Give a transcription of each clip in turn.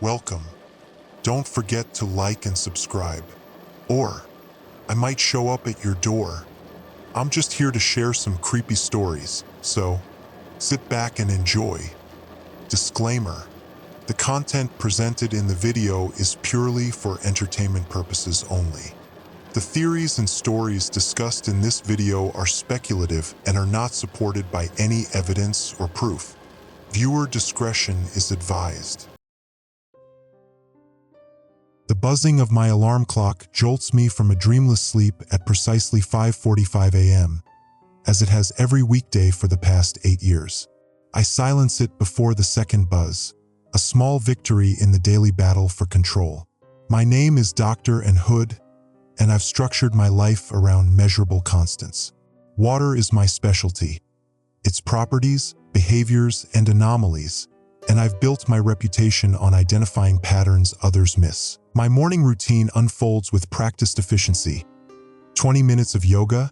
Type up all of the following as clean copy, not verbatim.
welcome. Don't forget to like and subscribe. Or, I might show up at your door. I'm just here to share some creepy stories, so sit back and enjoy. Disclaimer: the content presented in the video is purely for entertainment purposes only. The theories and stories discussed in this video are speculative and are not supported by any evidence or proof. Viewer discretion is advised. The buzzing of my alarm clock jolts me from a dreamless sleep at precisely 5:45 a.m., as it has every weekday for the past 8 years. I silence it before the second buzz, a small victory in the daily battle for control. My name is Dr. and Hood, and I've structured my life around measurable constants. Water is my specialty, its properties, behaviors, and anomalies, and I've built my reputation on identifying patterns others miss. My morning routine unfolds with practiced efficiency. 20 minutes of yoga,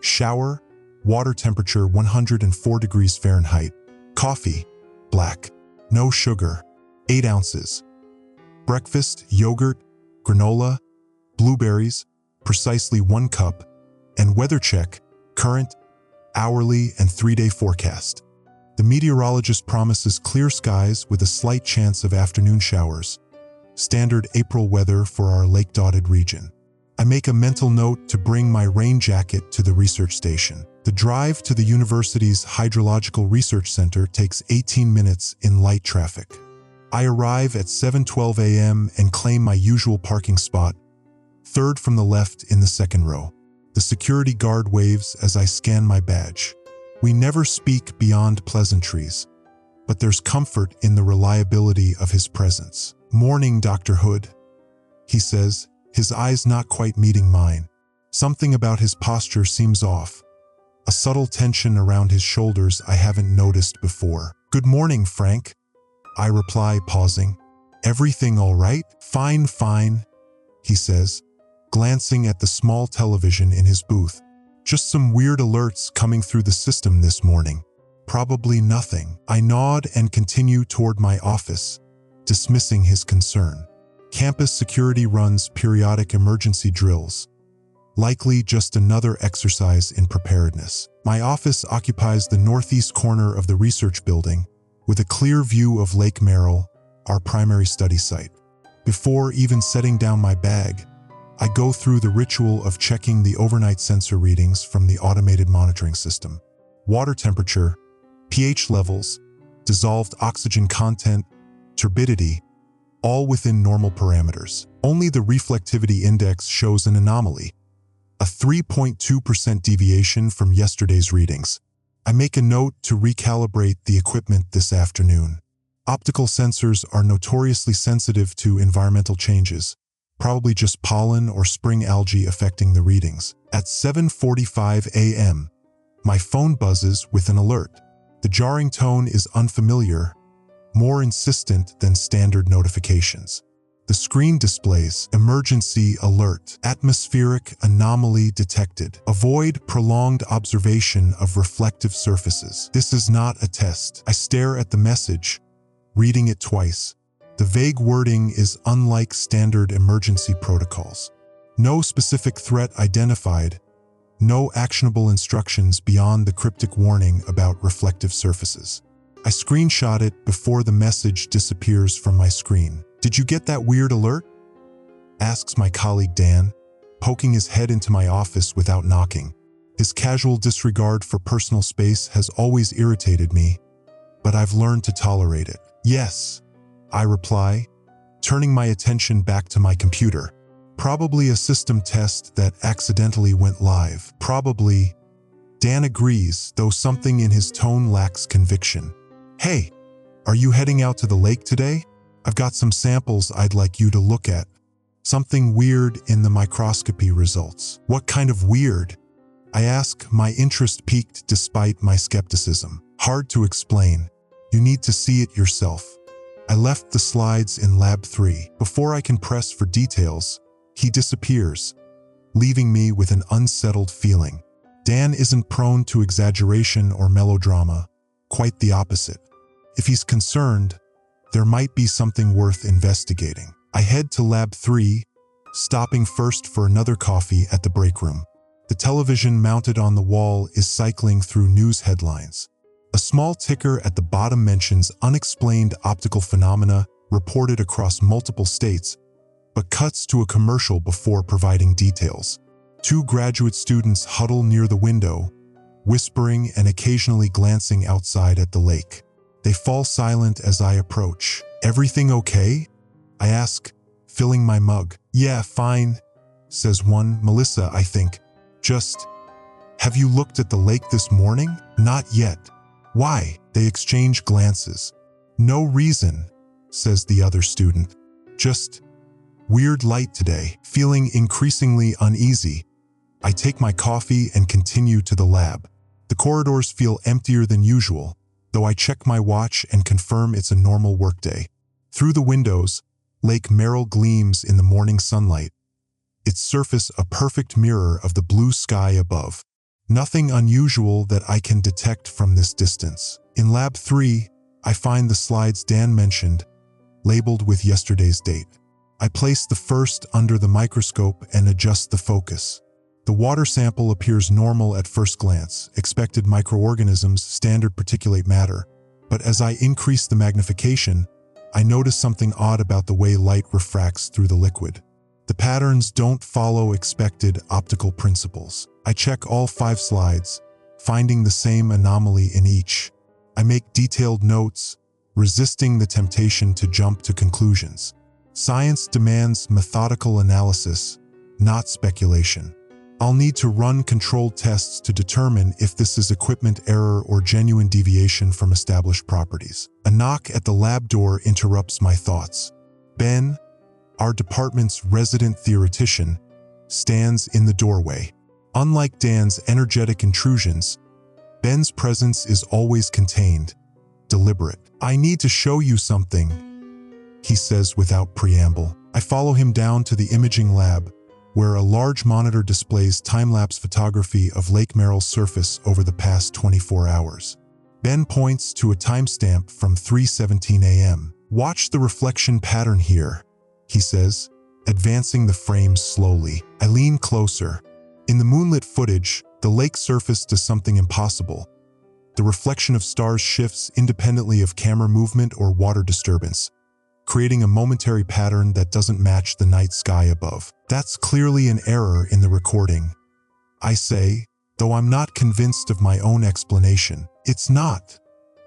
shower, water temperature 104 degrees Fahrenheit, coffee, black, no sugar, 8 ounces. Breakfast, yogurt, granola, blueberries, precisely 1 cup, and weather check, current, hourly, and 3-day forecast. The meteorologist promises clear skies with a slight chance of afternoon showers. Standard April weather for our lake-dotted region. I make a mental note to bring my rain jacket to the research station. The drive to the university's Hydrological Research Center takes 18 minutes in light traffic. I arrive at 7:12 a.m. and claim my usual parking spot, third from the left in the second row. The security guard waves as I scan my badge. We never speak beyond pleasantries, but there's comfort in the reliability of his presence. "Morning, Dr. Hood," he says, his eyes not quite meeting mine. Something about his posture seems off, a subtle tension around his shoulders I haven't noticed before. "Good morning, Frank," I reply, pausing. "Everything all right?" Fine, he says, glancing at the small television in his booth. "Just some weird alerts coming through the system this morning." "Probably nothing." I nod and continue toward my office, dismissing his concern. Campus security runs periodic emergency drills, likely just another exercise in preparedness. My office occupies the northeast corner of the research building, with a clear view of Lake Merrill, our primary study site. Before even setting down my bag, I go through the ritual of checking the overnight sensor readings from the automated monitoring system. Water temperature, pH levels, dissolved oxygen content, turbidity, all within normal parameters. Only the reflectivity index shows an anomaly, a 3.2% deviation from yesterday's readings. I make a note to recalibrate the equipment this afternoon. Optical sensors are notoriously sensitive to environmental changes, probably just pollen or spring algae affecting the readings. At 7:45 a.m., my phone buzzes with an alert. The jarring tone is unfamiliar, more insistent than standard notifications. The screen displays emergency alert, atmospheric anomaly detected. Avoid prolonged observation of reflective surfaces. This is not a test. I stare at the message, reading it twice. The vague wording is unlike standard emergency protocols. No specific threat identified, no actionable instructions beyond the cryptic warning about reflective surfaces. I screenshot it before the message disappears from my screen. "Did you get that weird alert?" asks my colleague Dan, poking his head into my office without knocking. His casual disregard for personal space has always irritated me, but I've learned to tolerate it. "Yes," I reply, turning my attention back to my computer. "Probably a system test that accidentally went live." "Probably." Dan agrees, though something in his tone lacks conviction. "Hey, are you heading out to the lake today? I've got some samples I'd like you to look at. Something weird in the microscopy results." "What kind of weird?" I ask, my interest piqued despite my skepticism. "Hard to explain. You need to see it yourself." I left the slides in Lab 3. Before I can press for details, he disappears, leaving me with an unsettled feeling. Dan isn't prone to exaggeration or melodrama, quite the opposite. If he's concerned, There might be something worth investigating. I head to Lab 3, stopping first for another coffee at the break room. The television mounted on the wall is cycling through news headlines. A small ticker at the bottom mentions unexplained optical phenomena reported across multiple states, but cuts to a commercial before providing details. Two graduate students huddle near the window, whispering and occasionally glancing outside at the lake. They fall silent as I approach. "Everything okay?" I ask, filling my mug. "Yeah, fine," says one, Melissa, I think. "Just, have you looked at the lake this morning?" "Not yet." "Why?" They exchange glances. "No reason," says the other student. "Just weird light today." Feeling increasingly uneasy, I take my coffee and continue to the lab. The corridors feel emptier than usual, though I check my watch and confirm it's a normal workday. Through the windows, Lake Merrill gleams in the morning sunlight, its surface a perfect mirror of the blue sky above. Nothing unusual that I can detect from this distance. In Lab 3, I find the slides Dan mentioned, labeled with yesterday's date. I place the first under the microscope and adjust the focus. The water sample appears normal at first glance, expected microorganisms, standard particulate matter. But as I increase the magnification, I notice something odd about the way light refracts through the liquid. The patterns don't follow expected optical principles. I check all 5 slides, finding the same anomaly in each. I make detailed notes, resisting the temptation to jump to conclusions. Science demands methodical analysis, not speculation. I'll need to run controlled tests to determine if this is equipment error or genuine deviation from established properties. A knock at the lab door interrupts my thoughts. Ben, our department's resident theoretician, stands in the doorway. Unlike Dan's energetic intrusions, Ben's presence is always contained, deliberate. "I need to show you something," he says without preamble. I follow him down to the imaging lab, where a large monitor displays time-lapse photography of Lake Merrill's surface over the past 24 hours. Ben points to a timestamp from 3:17 a.m. "Watch the reflection pattern here," he says, advancing the frames slowly. I lean closer. In the moonlit footage, the lake surface does something impossible. The reflection of stars shifts independently of camera movement or water disturbance, creating a momentary pattern that doesn't match the night sky above. "That's clearly an error in the recording," I say, though I'm not convinced of my own explanation. "It's not,"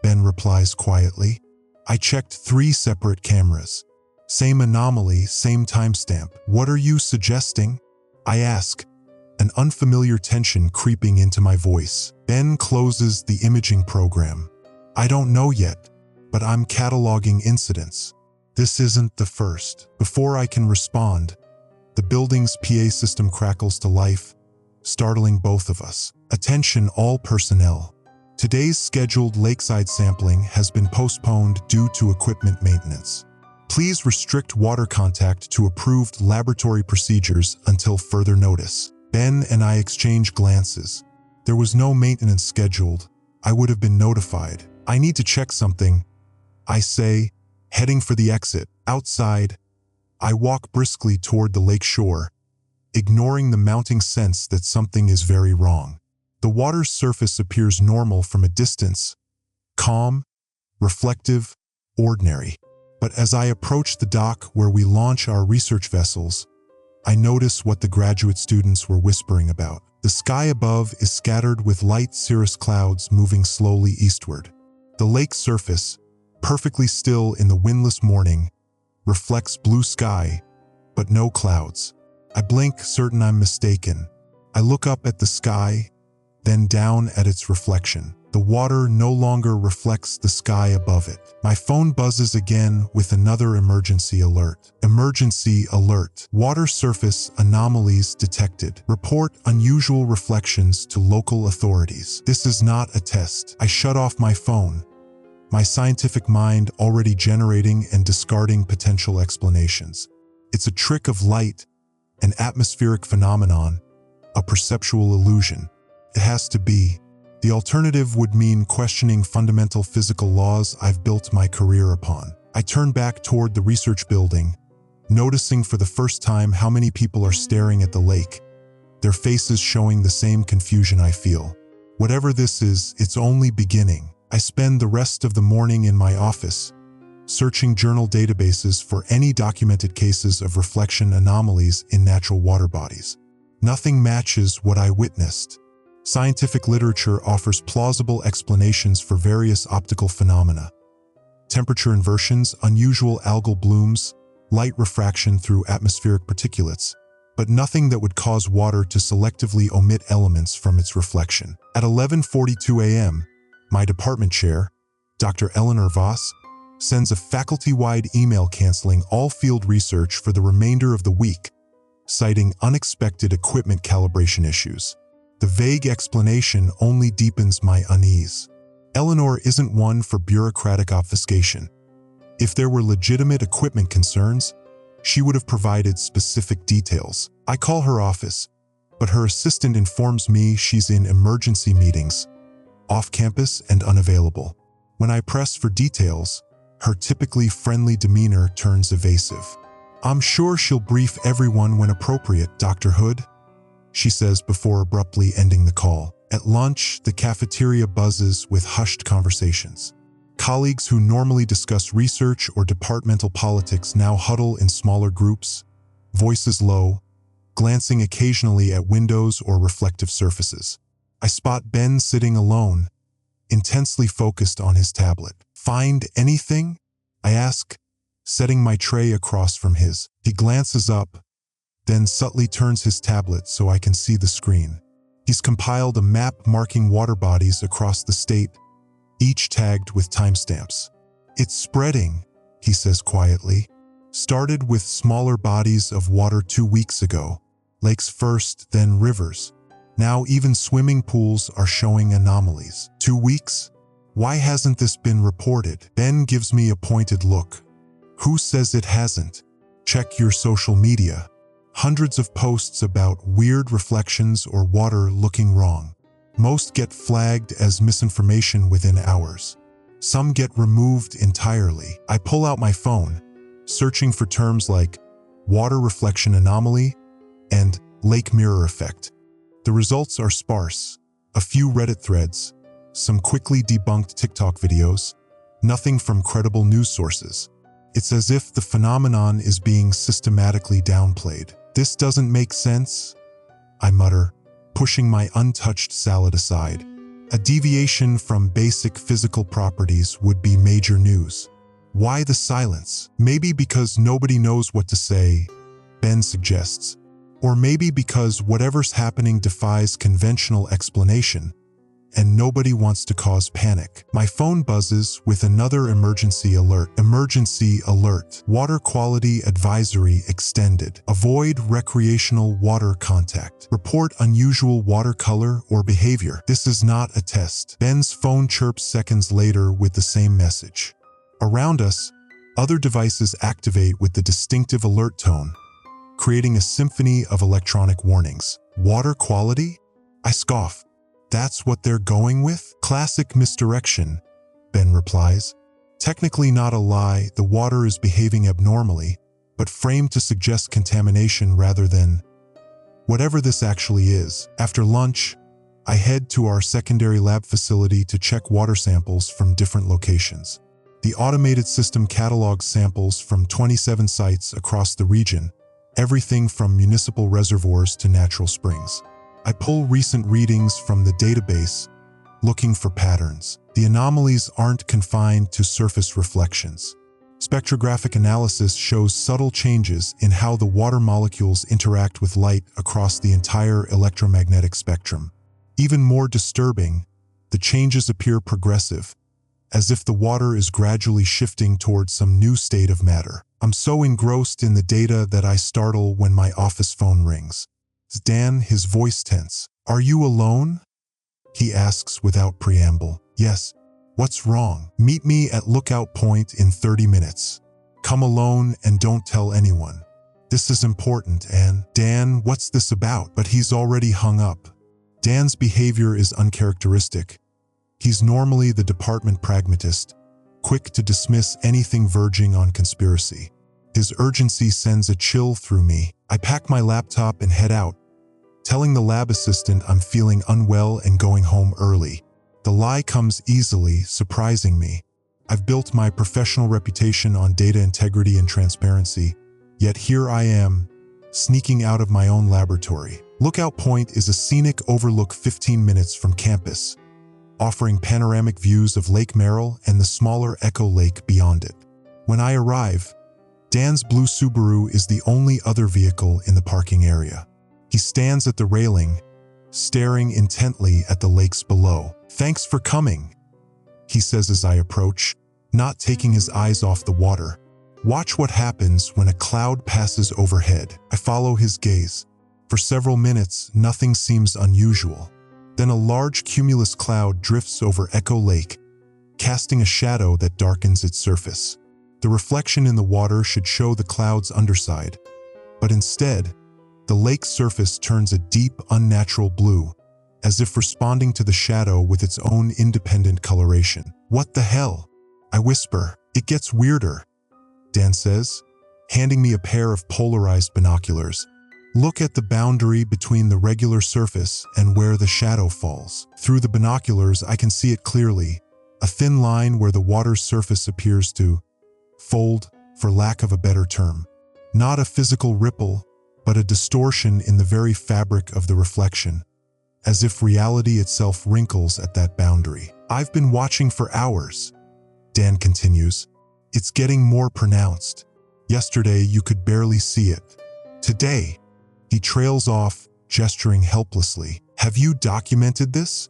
Ben replies quietly. "I checked 3 separate cameras. Same anomaly, same timestamp. What are you suggesting?" I ask, an unfamiliar tension creeping into my voice. Ben closes the imaging program. "I don't know yet, but I'm cataloging incidents. This isn't the first." Before I can respond, the building's PA system crackles to life, startling both of us. "Attention all personnel. Today's scheduled lakeside sampling has been postponed due to equipment maintenance. Please restrict water contact to approved laboratory procedures until further notice." Ben and I exchange glances. There was no maintenance scheduled. I would have been notified. "I need to check something," I say, heading for the exit. Outside, I walk briskly toward the lake shore, ignoring the mounting sense that something is very wrong. The water's surface appears normal from a distance, calm, reflective, ordinary. But as I approach the dock where we launch our research vessels, I notice what the graduate students were whispering about. The sky above is scattered with light cirrus clouds moving slowly eastward. The lake's surface, perfectly still in the windless morning, reflects blue sky, but no clouds. I blink, certain I'm mistaken. I look up at the sky, then down at its reflection. The water no longer reflects the sky above it. My phone buzzes again with another emergency alert. Emergency alert. Water surface anomalies detected. Report unusual reflections to local authorities. This is not a test. I shut off my phone, my scientific mind already generating and discarding potential explanations. It's a trick of light, an atmospheric phenomenon, a perceptual illusion. It has to be. The alternative would mean questioning fundamental physical laws I've built my career upon. I turn back toward the research building, noticing for the first time how many people are staring at the lake, their faces showing the same confusion I feel. Whatever this is, it's only beginning. I spend the rest of the morning in my office, searching journal databases for any documented cases of reflection anomalies in natural water bodies. Nothing matches what I witnessed. Scientific literature offers plausible explanations for various optical phenomena: temperature inversions, unusual algal blooms, light refraction through atmospheric particulates, but nothing that would cause water to selectively omit elements from its reflection. At 11:42 a.m., my department chair, Dr. Eleanor Voss, sends a faculty-wide email canceling all field research for the remainder of the week, citing unexpected equipment calibration issues. The vague explanation only deepens my unease. Eleanor isn't one for bureaucratic obfuscation. If there were legitimate equipment concerns, she would have provided specific details. I call her office, but her assistant informs me she's in emergency meetings, off campus and unavailable. When I press for details, her typically friendly demeanor turns evasive. "I'm sure she'll brief everyone when appropriate, Dr. Hood," she says before abruptly ending the call. At lunch, the cafeteria buzzes with hushed conversations. Colleagues who normally discuss research or departmental politics now huddle in smaller groups, voices low, glancing occasionally at windows or reflective surfaces. I spot Ben sitting alone, intensely focused on his tablet. "Find anything?" I ask, setting my tray across from his. He glances up, then subtly turns his tablet so I can see the screen. He's compiled a map marking water bodies across the state, each tagged with timestamps. "It's spreading," he says quietly. "Started with smaller bodies of water 2 weeks ago. Lakes first, then rivers. Now even swimming pools are showing anomalies." 2 weeks? Why hasn't this been reported? Ben gives me a pointed look. "Who says it hasn't? Check your social media. Hundreds of posts about weird reflections or water looking wrong. Most get flagged as misinformation within hours. Some get removed entirely." I pull out my phone, searching for terms like water reflection anomaly and lake mirror effect. The results are sparse. A few Reddit threads, some quickly debunked TikTok videos, nothing from credible news sources. It's as if the phenomenon is being systematically downplayed. "This doesn't make sense," I mutter, pushing my untouched salad aside. A deviation from basic physical properties would be major news. Why the silence? Maybe because nobody knows what to say, Ben suggests. Or maybe because whatever's happening defies conventional explanation, and nobody wants to cause panic. My phone buzzes with another emergency alert. Emergency alert. Water quality advisory extended. Avoid recreational water contact. Report unusual water color or behavior. This is not a test. Ben's phone chirps seconds later with the same message. Around us, other devices activate with the distinctive alert tone, creating a symphony of electronic warnings. Water quality? I scoff. That's what they're going with? Classic misdirection, Ben replies. Technically not a lie, the water is behaving abnormally, but framed to suggest contamination rather than whatever this actually is. After lunch, I head to our secondary lab facility to check water samples from different locations. The automated system catalogs samples from 27 sites across the region, everything from municipal reservoirs to natural springs. I pull recent readings from the database, looking for patterns. The anomalies aren't confined to surface reflections. Spectrographic analysis shows subtle changes in how the water molecules interact with light across the entire electromagnetic spectrum. Even more disturbing, the changes appear progressive, as if the water is gradually shifting towards some new state of matter. I'm so engrossed in the data that I startle when my office phone rings. It's Dan, his voice tense. "Are you alone?" he asks without preamble. "Yes." "What's wrong?" "Meet me at Lookout Point in 30 minutes. Come alone and don't tell anyone. This is important." "And Dan, what's this about?" But he's already hung up. Dan's behavior is uncharacteristic. He's normally the department pragmatist, quick to dismiss anything verging on conspiracy. His urgency sends a chill through me. I pack my laptop and head out, telling the lab assistant I'm feeling unwell and going home early. The lie comes easily, surprising me. I've built my professional reputation on data integrity and transparency, yet here I am, sneaking out of my own laboratory. Lookout Point is a scenic overlook 15 minutes from campus, offering panoramic views of Lake Merrill and the smaller Echo Lake beyond it. When I arrive, Dan's blue Subaru is the only other vehicle in the parking area. He stands at the railing, staring intently at the lakes below. "Thanks for coming," he says as I approach, not taking his eyes off the water. Watch what happens when a cloud passes overhead. I follow his gaze. For several minutes, nothing seems unusual. Then a large cumulus cloud drifts over Echo Lake, casting a shadow that darkens its surface. The reflection in the water should show the cloud's underside, but instead, the lake's surface turns a deep, unnatural blue, as if responding to the shadow with its own independent coloration. "What the hell?" I whisper. "It gets weirder," Dan says, handing me a pair of polarized binoculars. "Look at the boundary between the regular surface and where the shadow falls." Through the binoculars, I can see it clearly, a thin line where the water's surface appears to fold, for lack of a better term. Not a physical ripple, but a distortion in the very fabric of the reflection, as if reality itself wrinkles at that boundary. "I've been watching for hours," Dan continues. "It's getting more pronounced. Yesterday, you could barely see it. Today," he trails off, gesturing helplessly. "Have you documented this?"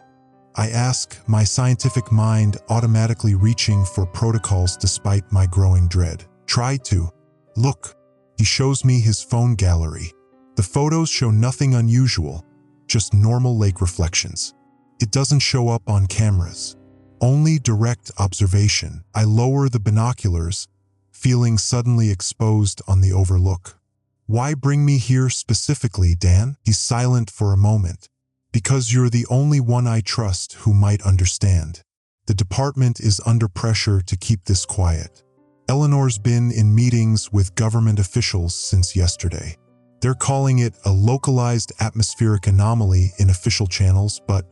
I ask, my scientific mind automatically reaching for protocols despite my growing dread. "Try to. Look." He shows me his phone gallery. The photos show nothing unusual, just normal lake reflections. It doesn't show up on cameras. Only direct observation. I lower the binoculars, feeling suddenly exposed on the overlook. "Why bring me here specifically, Dan?" He's silent for a moment. "Because you're the only one I trust who might understand. The department is under pressure to keep this quiet. Eleanor's been in meetings with government officials since yesterday. They're calling it a localized atmospheric anomaly in official channels, but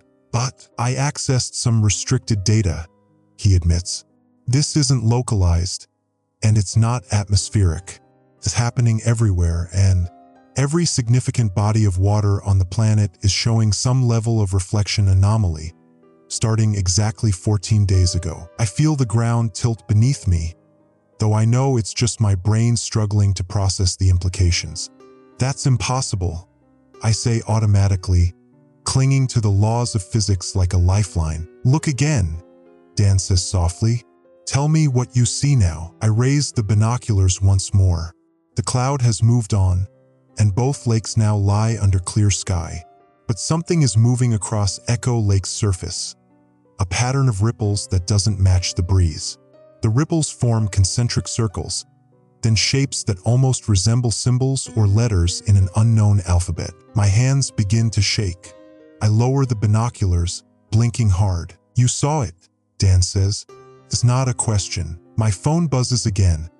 I accessed some restricted data," he admits. "This isn't localized, and it's not atmospheric. It's happening everywhere, and every significant body of water on the planet is showing some level of reflection anomaly, starting exactly 14 days ago. I feel the ground tilt beneath me, though I know it's just my brain struggling to process the implications. That's impossible, I say automatically, clinging to the laws of physics like a lifeline. Look again, Dan says softly. Tell me what you see now. I raise the binoculars once more. The cloud has moved on, and both lakes now lie under clear sky. But something is moving across Echo Lake's surface, a pattern of ripples that doesn't match the breeze. The ripples form concentric circles, then shapes that almost resemble symbols or letters in an unknown alphabet. My hands begin to shake. I lower the binoculars, blinking hard. You saw it, Dan says. It's not a question. My phone buzzes again.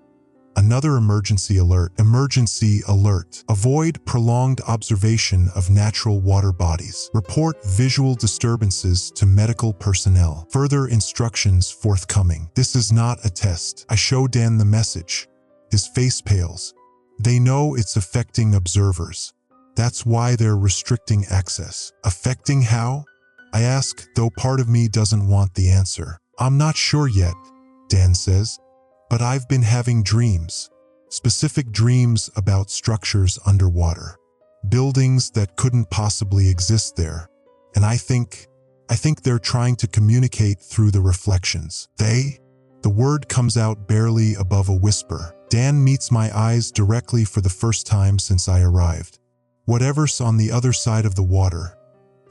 Another emergency alert. Emergency alert. Avoid prolonged observation of natural water bodies. Report visual disturbances to medical personnel. Further instructions forthcoming. This is not a test. I show Dan the message. His face pales. They know it's affecting observers. That's why they're restricting access. Affecting how? I ask, though part of me doesn't want the answer. I'm not sure yet, Dan says, but I've been having dreams. Specific dreams about structures underwater. Buildings that couldn't possibly exist there. And I think they're trying to communicate through the reflections. They? The word comes out barely above a whisper. Dan meets my eyes directly for the first time since I arrived. Whatever's on the other side of the water,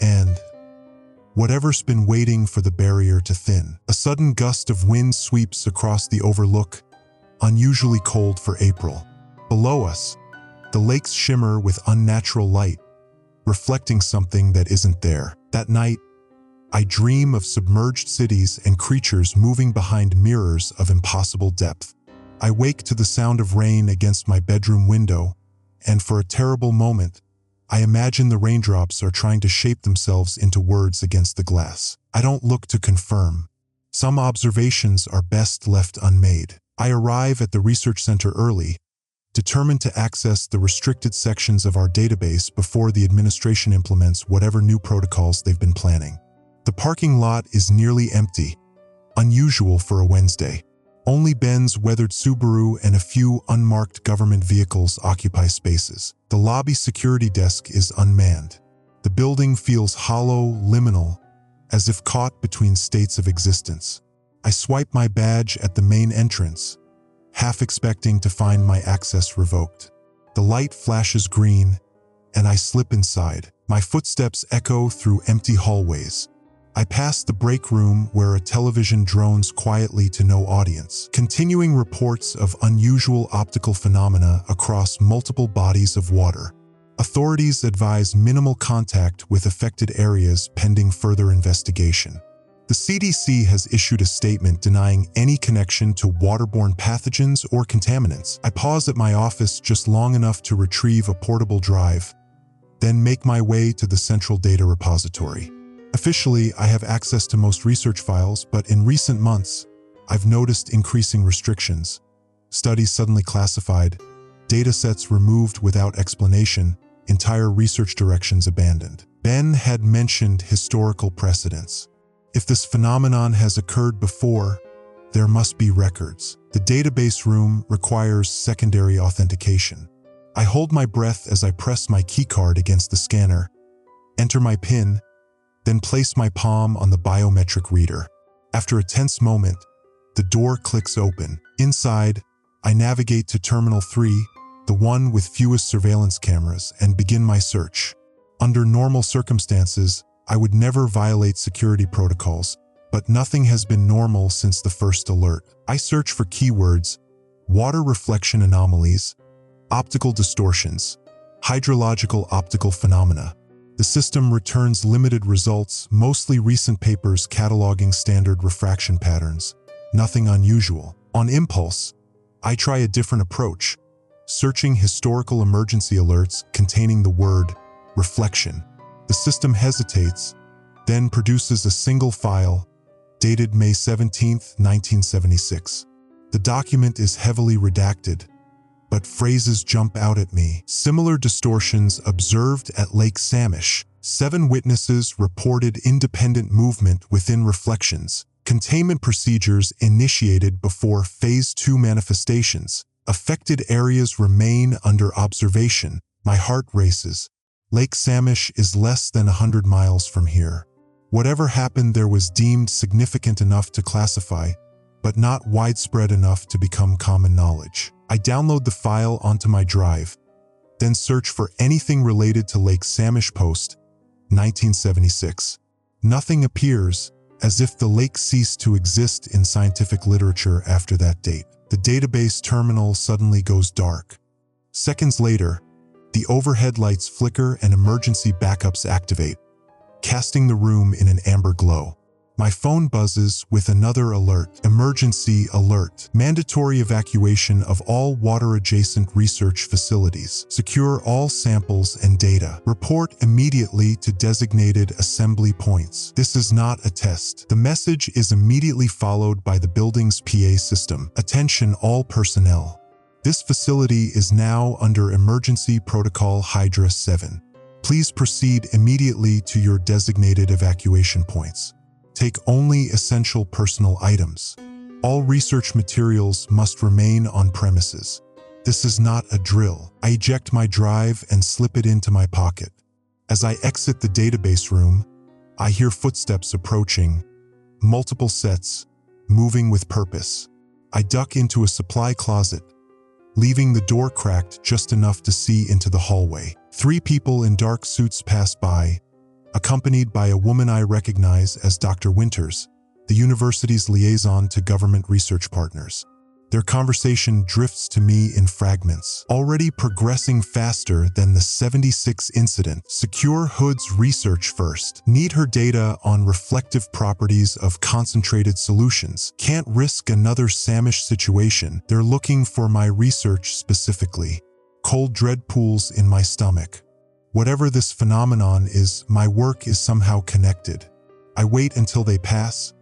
and whatever's been waiting for the barrier to thin. A sudden gust of wind sweeps across the overlook, unusually cold for April. Below us, the lakes shimmer with unnatural light, reflecting something that isn't there. That night, I dream of submerged cities and creatures moving behind mirrors of impossible depth. I wake to the sound of rain against my bedroom window, and for a terrible moment, I imagine the raindrops are trying to shape themselves into words against the glass. I don't look to confirm. Some observations are best left unmade. I arrive at the research center early, determined to access the restricted sections of our database before the administration implements whatever new protocols they've been planning. The parking lot is nearly empty, unusual for a Wednesday. Only Ben's weathered Subaru and a few unmarked government vehicles occupy spaces. The lobby security desk is unmanned. The building feels hollow, liminal, as if caught between states of existence. I swipe my badge at the main entrance, half expecting to find my access revoked. The light flashes green, and I slip inside. My footsteps echo through empty hallways. I pass the break room where a television drones quietly to no audience, continuing reports of unusual optical phenomena across multiple bodies of water. Authorities advise minimal contact with affected areas pending further investigation. The CDC has issued a statement denying any connection to waterborne pathogens or contaminants. I pause at my office just long enough to retrieve a portable drive, then make my way to the central data repository. Officially, I have access to most research files, but in recent months, I've noticed increasing restrictions. Studies suddenly classified, datasets removed without explanation, entire research directions abandoned. Ben had mentioned historical precedents. If this phenomenon has occurred before, there must be records. The database room requires secondary authentication. I hold my breath as I press my keycard against the scanner, enter my PIN, then place my palm on the biometric reader. After a tense moment, the door clicks open. Inside, I navigate to Terminal 3, the one with fewest surveillance cameras, and begin my search. Under normal circumstances, I would never violate security protocols, but nothing has been normal since the first alert. I search for keywords: water reflection anomalies, optical distortions, hydrological optical phenomena. The system returns limited results, mostly recent papers cataloging standard refraction patterns. Nothing unusual. On impulse, I try a different approach, searching historical emergency alerts containing the word reflection. The system hesitates, then produces a single file, dated May 17, 1976. The document is heavily redacted, but phrases jump out at me. Similar distortions observed at Lake Samish. 7 witnesses reported independent movement within reflections. Containment procedures initiated before Phase 2 manifestations. Affected areas remain under observation. My heart races. Lake Samish is less than 100 miles from here. Whatever happened there was deemed significant enough to classify, but not widespread enough to become common knowledge. I download the file onto my drive, then search for anything related to Lake Samish post 1976. Nothing appears, as if the lake ceased to exist in scientific literature after that date. The database terminal suddenly goes dark. Seconds later, the overhead lights flicker and emergency backups activate, casting the room in an amber glow. My phone buzzes with another alert. Emergency alert. Mandatory evacuation of all water-adjacent research facilities. Secure all samples and data. Report immediately to designated assembly points. This is not a test. The message is immediately followed by the building's PA system. Attention all personnel. This facility is now under Emergency Protocol Hydra 7. Please proceed immediately to your designated evacuation points. Take only essential personal items. All research materials must remain on premises. This is not a drill. I eject my drive and slip it into my pocket. As I exit the database room, I hear footsteps approaching, multiple sets, moving with purpose. I duck into a supply closet, leaving the door cracked just enough to see into the hallway. 3 people in dark suits pass by, accompanied by a woman I recognize as Dr. Winters, the university's liaison to government research partners. Their conversation drifts to me in fragments, already progressing faster than the 76 incident. Secure Hood's research first. Need her data on reflective properties of concentrated solutions. Can't risk another Samish situation. They're looking for my research specifically. Cold dread pools in my stomach. Whatever this phenomenon is, my work is somehow connected. I wait until they pass,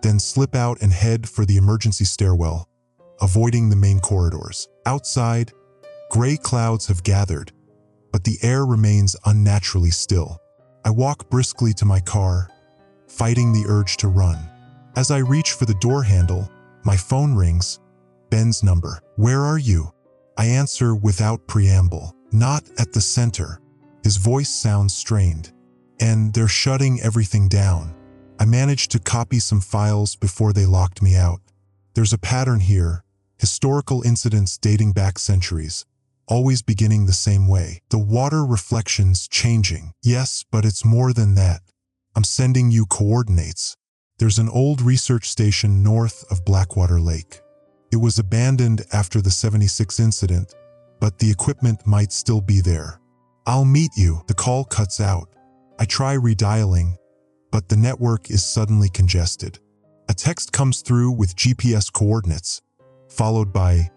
then slip out and head for the emergency stairwell, avoiding the main corridors. Outside, gray clouds have gathered, but the air remains unnaturally still. I walk briskly to my car, fighting the urge to run. As I reach for the door handle, my phone rings. Ben's number. "Where are you?" I answer without preamble. "Not at the center." His voice sounds strained. "And they're shutting everything down. I managed to copy some files before they locked me out. There's a pattern here. Historical incidents dating back centuries, always beginning the same way. The water reflections changing. Yes, but it's more than that. I'm sending you coordinates. There's an old research station north of Blackwater Lake. It was abandoned after the 76 incident, but the equipment might still be there. I'll meet you." The call cuts out. I try redialing, but the network is suddenly congested. A text comes through with GPS coordinates, followed by,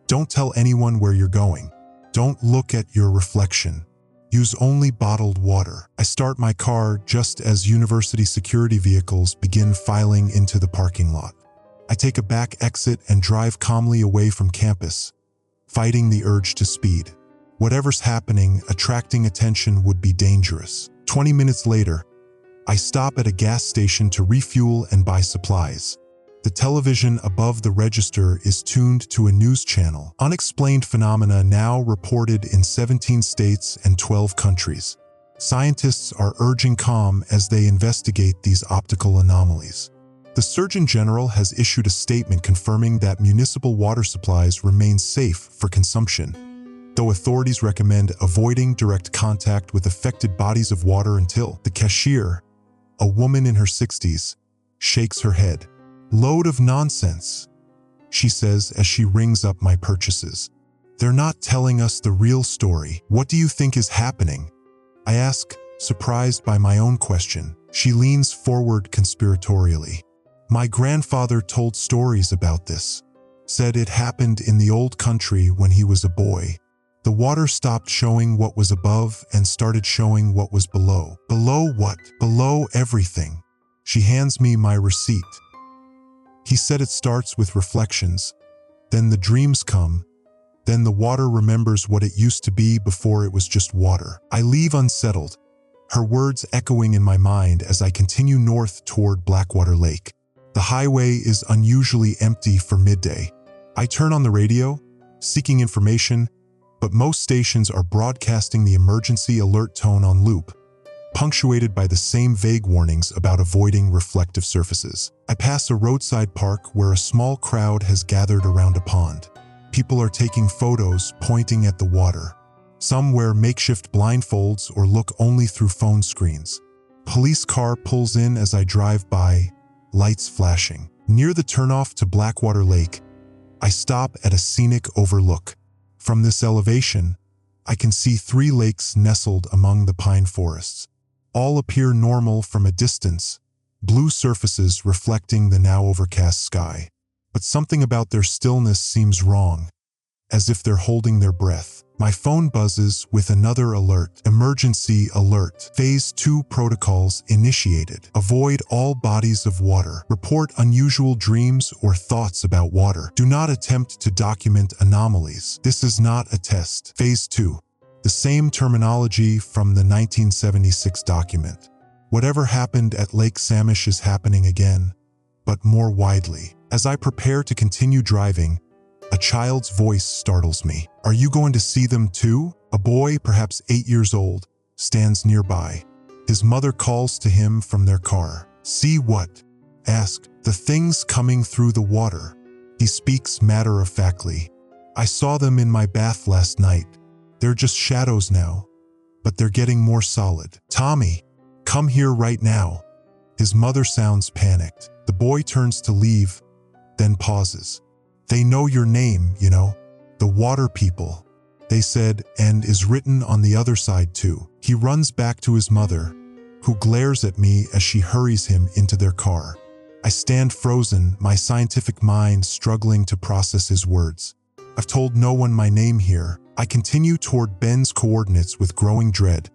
"Don't tell anyone where you're going. Don't look at your reflection. Use only bottled water." I start my car just as university security vehicles begin filing into the parking lot. I take a back exit and drive calmly away from campus, fighting the urge to speed. Whatever's happening, attracting attention would be dangerous. 20 minutes later, I stop at a gas station to refuel and buy supplies. The television above the register is tuned to a news channel. Unexplained phenomena now reported in 17 states and 12 countries. Scientists are urging calm as they investigate these optical anomalies. The Surgeon General has issued a statement confirming that municipal water supplies remain safe for consumption, though authorities recommend avoiding direct contact with affected bodies of water until the cashier, a woman in her 60s, shakes her head. "Load of nonsense," she says as she rings up my purchases. "They're not telling us the real story. What do you think is happening?" I ask, surprised by my own question. She leans forward conspiratorially. "My grandfather told stories about this. Said it happened in the old country when he was a boy. The water stopped showing what was above and started showing what was below." "Below what?" "Below everything." She hands me my receipt. "He said it starts with reflections, then the dreams come, then the water remembers what it used to be before it was just water." I leave unsettled, her words echoing in my mind as I continue north toward Blackwater Lake. The highway is unusually empty for midday. I turn on the radio, seeking information, but most stations are broadcasting the emergency alert tone on loop, punctuated by the same vague warnings about avoiding reflective surfaces. I pass a roadside park where a small crowd has gathered around a pond. People are taking photos, pointing at the water. Some wear makeshift blindfolds or look only through phone screens. Police car pulls in as I drive by, lights flashing. Near the turnoff to Blackwater Lake, I stop at a scenic overlook. From this elevation, I can see 3 lakes nestled among the pine forests. All appear normal from a distance, blue surfaces reflecting the now overcast sky. But something about their stillness seems wrong, as if they're holding their breath. My phone buzzes with another alert. Emergency alert. Phase 2 protocols initiated. Avoid all bodies of water. Report unusual dreams or thoughts about water. Do not attempt to document anomalies. This is not a test. Phase 2. The same terminology from the 1976 document. Whatever happened at Lake Samish is happening again, but more widely. As I prepare to continue driving, a child's voice startles me. "Are you going to see them too?" A boy, perhaps 8 years old, stands nearby. His mother calls to him from their car. "See what?" Ask. "The things coming through the water." He speaks matter-of-factly. "I saw them in my bath last night. They're just shadows now, but they're getting more solid." "Tommy, come here right now." His mother sounds panicked. The boy turns to leave, then pauses. They know your name, you know, the water people, they said, and is written on the other side too. He runs back to his mother, who glares at me as she hurries him into their car. I stand frozen, my scientific mind struggling to process his words. I've told no one my name here. I continue toward Ben's coordinates with growing dread,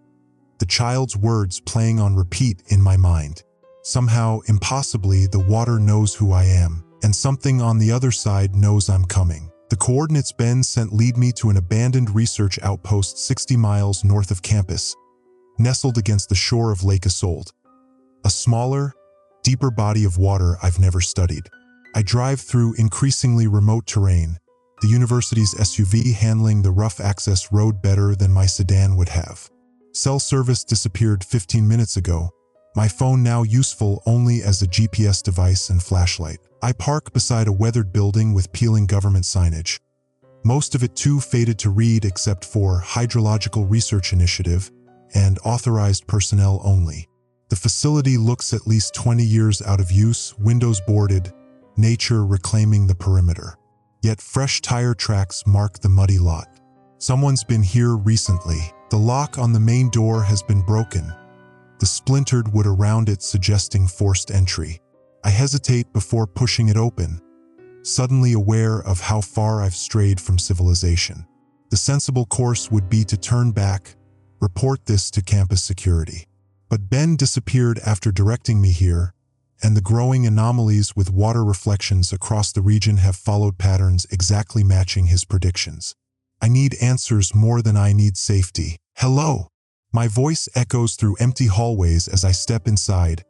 the child's words playing on repeat in my mind. Somehow, impossibly, the water knows who I am, and something on the other side knows I'm coming. The coordinates Ben sent lead me to an abandoned research outpost 60 miles north of campus, nestled against the shore of Lake Isolde, a smaller, deeper body of water I've never studied. I drive through increasingly remote terrain, the university's SUV handling the rough access road better than my sedan would have. Cell service disappeared 15 minutes ago, my phone now useful only as a GPS device and flashlight. I park beside a weathered building with peeling government signage. Most of it too faded to read except for Hydrological Research Initiative and authorized personnel only. The facility looks at least 20 years out of use, windows boarded, nature reclaiming the perimeter. Yet fresh tire tracks mark the muddy lot. Someone's been here recently. The lock on the main door has been broken, the splintered wood around it suggesting forced entry. I hesitate before pushing it open, suddenly aware of how far I've strayed from civilization. The sensible course would be to turn back, report this to campus security. But Ben disappeared after directing me here, and the growing anomalies with water reflections across the region have followed patterns exactly matching his predictions. I need answers more than I need safety. Hello? My voice echoes through empty hallways as I step inside,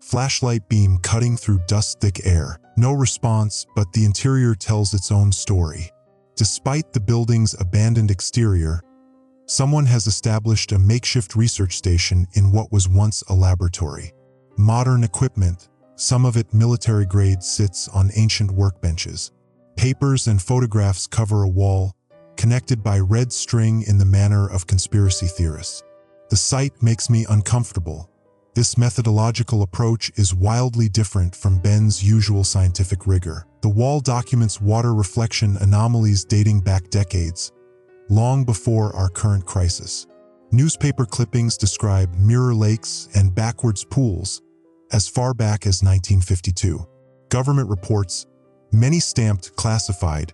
flashlight beam cutting through dust-thick air. No response, but the interior tells its own story. Despite the building's abandoned exterior, someone has established a makeshift research station in what was once a laboratory. Modern equipment, some of it military-grade, sits on ancient workbenches. Papers and photographs cover a wall, connected by red string in the manner of conspiracy theorists. The sight makes me uncomfortable. This methodological approach is wildly different from Ben's usual scientific rigor. The wall documents water reflection anomalies dating back decades, long before our current crisis. Newspaper clippings describe mirror lakes and backwards pools as far back as 1952. Government reports, many stamped classified,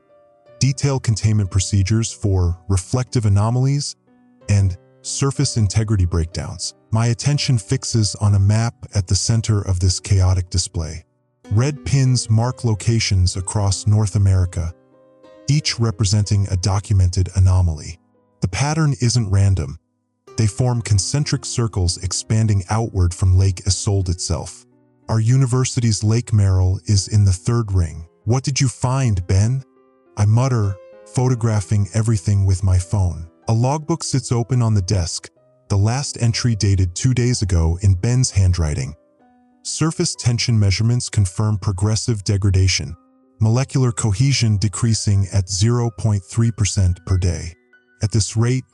detail containment procedures for reflective anomalies and surface integrity breakdowns. My attention fixes on a map at the center of this chaotic display. Red pins mark locations across North America, each representing a documented anomaly. The pattern isn't random. They form concentric circles expanding outward from Lake Isolde itself. Our university's Lake Merrill is in the third ring. What did you find, Ben? I mutter, photographing everything with my phone. A logbook sits open on the desk, the last entry dated 2 days ago in Ben's handwriting. Surface tension measurements confirm progressive degradation, molecular cohesion decreasing at 0.3% per day. At this rate,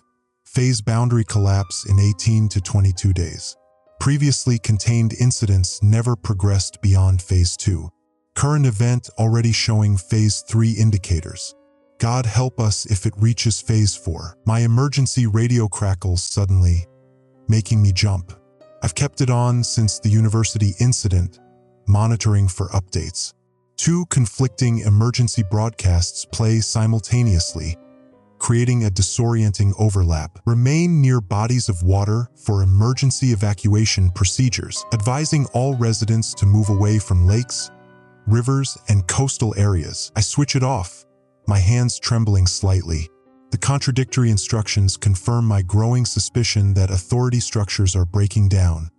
phase boundary collapse in 18 to 22 days. Previously contained incidents never progressed beyond phase 2. Current event already showing phase 3 indicators. God help us if it reaches phase 4. My emergency radio crackles suddenly, making me jump. I've kept it on since the university incident, monitoring for updates. 2 conflicting emergency broadcasts play simultaneously, creating a disorienting overlap. Remain near bodies of water for emergency evacuation procedures, advising all residents to move away from lakes, rivers, and coastal areas. I switch it off, my hands trembling slightly. The contradictory instructions confirm my growing suspicion that authority structures are breaking down,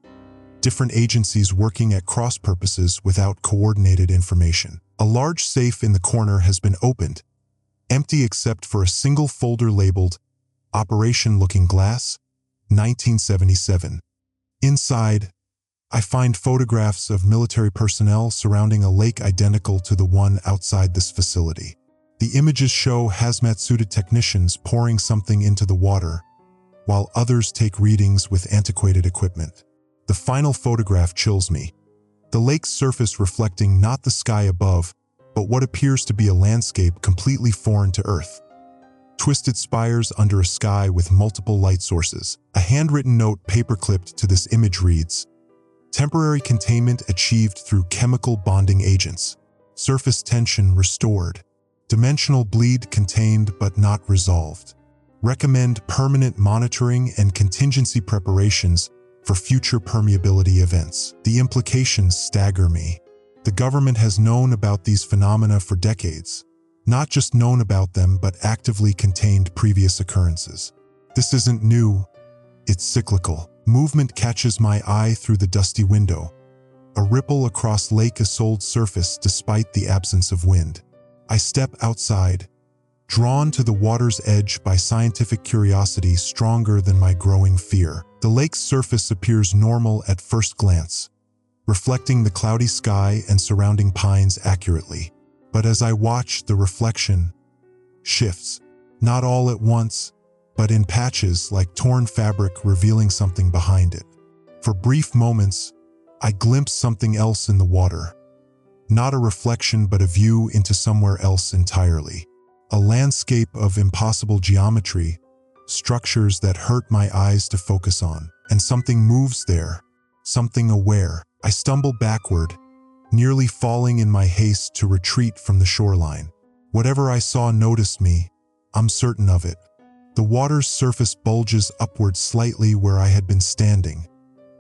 different agencies working at cross purposes without coordinated information. A large safe in the corner has been opened, empty except for a single folder labeled Operation Looking Glass, 1977. Inside, I find photographs of military personnel surrounding a lake identical to the one outside this facility. The images show hazmat-suited technicians pouring something into the water, while others take readings with antiquated equipment. The final photograph chills me. The lake's surface reflecting not the sky above, but what appears to be a landscape completely foreign to Earth. Twisted spires under a sky with multiple light sources. A handwritten note paperclipped to this image reads, "Temporary containment achieved through chemical bonding agents. Surface tension restored. Dimensional bleed contained but not resolved. Recommend permanent monitoring and contingency preparations for future permeability events." The implications stagger me. The government has known about these phenomena for decades. Not just known about them, but actively contained previous occurrences. This isn't new, it's cyclical. Movement catches my eye through the dusty window. A ripple across Lake Isolde's surface despite the absence of wind. I step outside, drawn to the water's edge by scientific curiosity stronger than my growing fear. The lake's surface appears normal at first glance, reflecting the cloudy sky and surrounding pines accurately. But as I watch, the reflection shifts, not all at once, but in patches like torn fabric revealing something behind it. For brief moments, I glimpse something else in the water. Not a reflection, but a view into somewhere else entirely. A landscape of impossible geometry, structures that hurt my eyes to focus on. And something moves there, something aware. I stumble backward, nearly falling in my haste to retreat from the shoreline. Whatever I saw noticed me, I'm certain of it. The water's surface bulges upward slightly where I had been standing,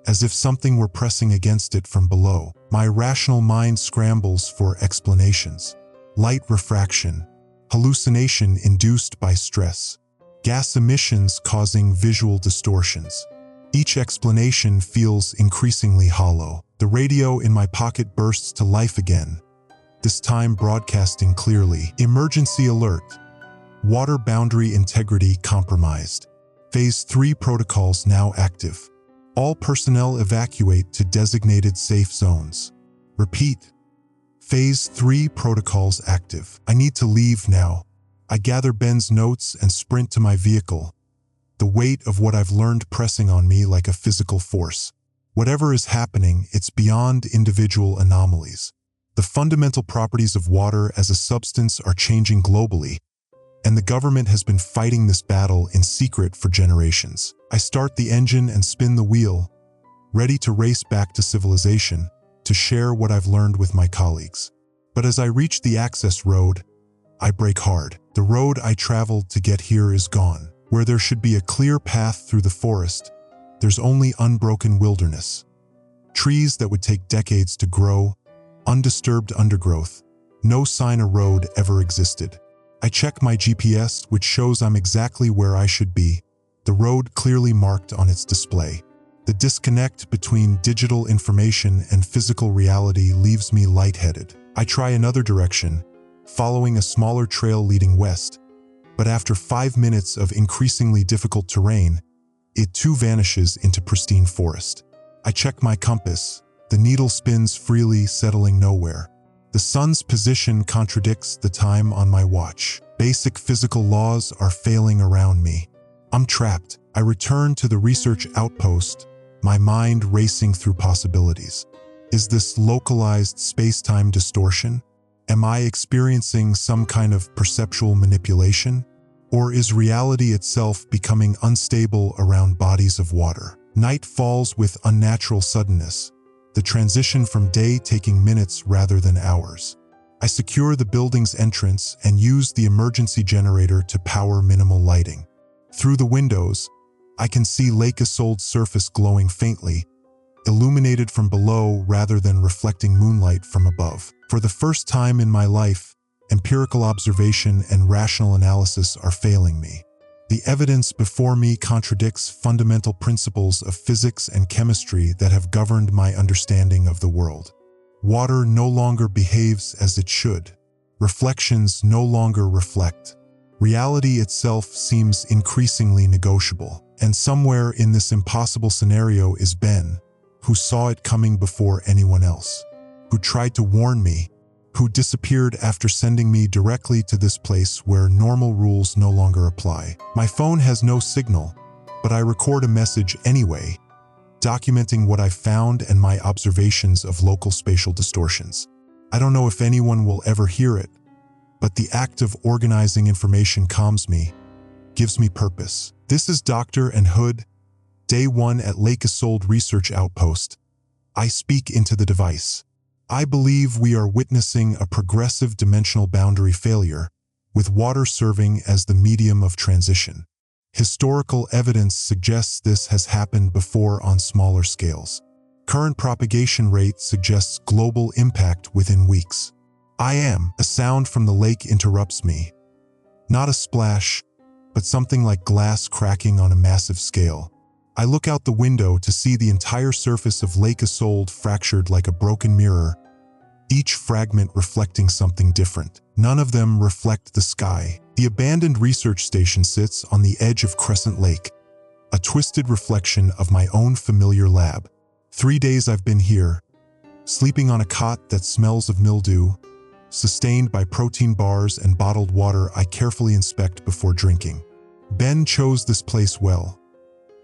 as if something were pressing against it from below. My rational mind scrambles for explanations. Light refraction, hallucination induced by stress, gas emissions causing visual distortions. Each explanation feels increasingly hollow. The radio in my pocket bursts to life again, this time broadcasting clearly. Emergency alert. Water boundary integrity compromised. Phase 3 protocols now active. All personnel evacuate to designated safe zones. Repeat. Phase 3 protocols active. I need to leave now. I gather Ben's notes and sprint to my vehicle, the weight of what I've learned pressing on me like a physical force. Whatever is happening, it's beyond individual anomalies. The fundamental properties of water as a substance are changing globally, and the government has been fighting this battle in secret for generations. I start the engine and spin the wheel, ready to race back to civilization, to share what I've learned with my colleagues. But as I reach the access road, I brake hard. The road I traveled to get here is gone. Where there should be a clear path through the forest, there's only unbroken wilderness. Trees that would take decades to grow, undisturbed undergrowth, no sign a road ever existed. I check my GPS, which shows I'm exactly where I should be, the road clearly marked on its display. The disconnect between digital information and physical reality leaves me lightheaded. I try another direction, following a smaller trail leading west, but after 5 minutes of increasingly difficult terrain, it too vanishes into pristine forest. I check my compass. The needle spins freely, settling nowhere. The sun's position contradicts the time on my watch. Basic physical laws are failing around me. I'm trapped. I return to the research outpost, my mind racing through possibilities. Is this localized space-time distortion? Am I experiencing some kind of perceptual manipulation? Or is reality itself becoming unstable around bodies of water? Night falls with unnatural suddenness, the transition from day taking minutes rather than hours. I secure the building's entrance and use the emergency generator to power minimal lighting. Through the windows, I can see Lake Isolde's surface glowing faintly, illuminated from below rather than reflecting moonlight from above. For the first time in my life, empirical observation and rational analysis are failing me. The evidence before me contradicts fundamental principles of physics and chemistry that have governed my understanding of the world. Water no longer behaves as it should. Reflections no longer reflect. Reality itself seems increasingly negotiable. And somewhere in this impossible scenario is Ben, who saw it coming before anyone else, who tried to warn me, who disappeared after sending me directly to this place where normal rules no longer apply. My phone has no signal, but I record a message anyway, documenting what I found and my observations of local spatial distortions. I don't know if anyone will ever hear it, but the act of organizing information calms me, gives me purpose. This is Dr. and Hood, Day 1 at Lake Isolde Research Outpost. I speak into the device. I believe we are witnessing a progressive dimensional boundary failure, with water serving as the medium of transition. Historical evidence suggests this has happened before on smaller scales. Current propagation rate suggests global impact within weeks. A sound from the lake interrupts me. Not a splash, but something like glass cracking on a massive scale. I look out the window to see the entire surface of Lake Isolde fractured like a broken mirror, each fragment reflecting something different. None of them reflect the sky. The abandoned research station sits on the edge of Crescent Lake, a twisted reflection of my own familiar lab. 3 days I've been here, sleeping on a cot that smells of mildew, sustained by protein bars and bottled water I carefully inspect before drinking. Ben chose this place well.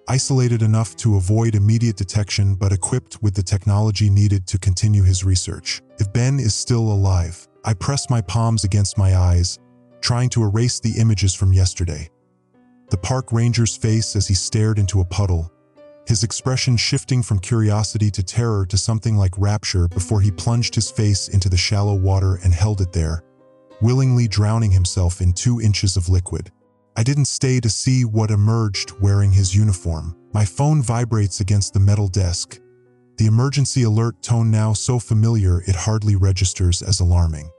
Isolated enough to avoid immediate detection but equipped with the technology needed to continue his research. If Ben is still alive, I press my palms against my eyes, trying to erase the images from yesterday. The park ranger's face as he stared into a puddle, his expression shifting from curiosity to terror to something like rapture before he plunged his face into the shallow water and held it there, willingly drowning himself in 2 inches of liquid. I didn't stay to see what emerged wearing his uniform. My phone vibrates against the metal desk, the emergency alert tone now so familiar it hardly registers as alarming.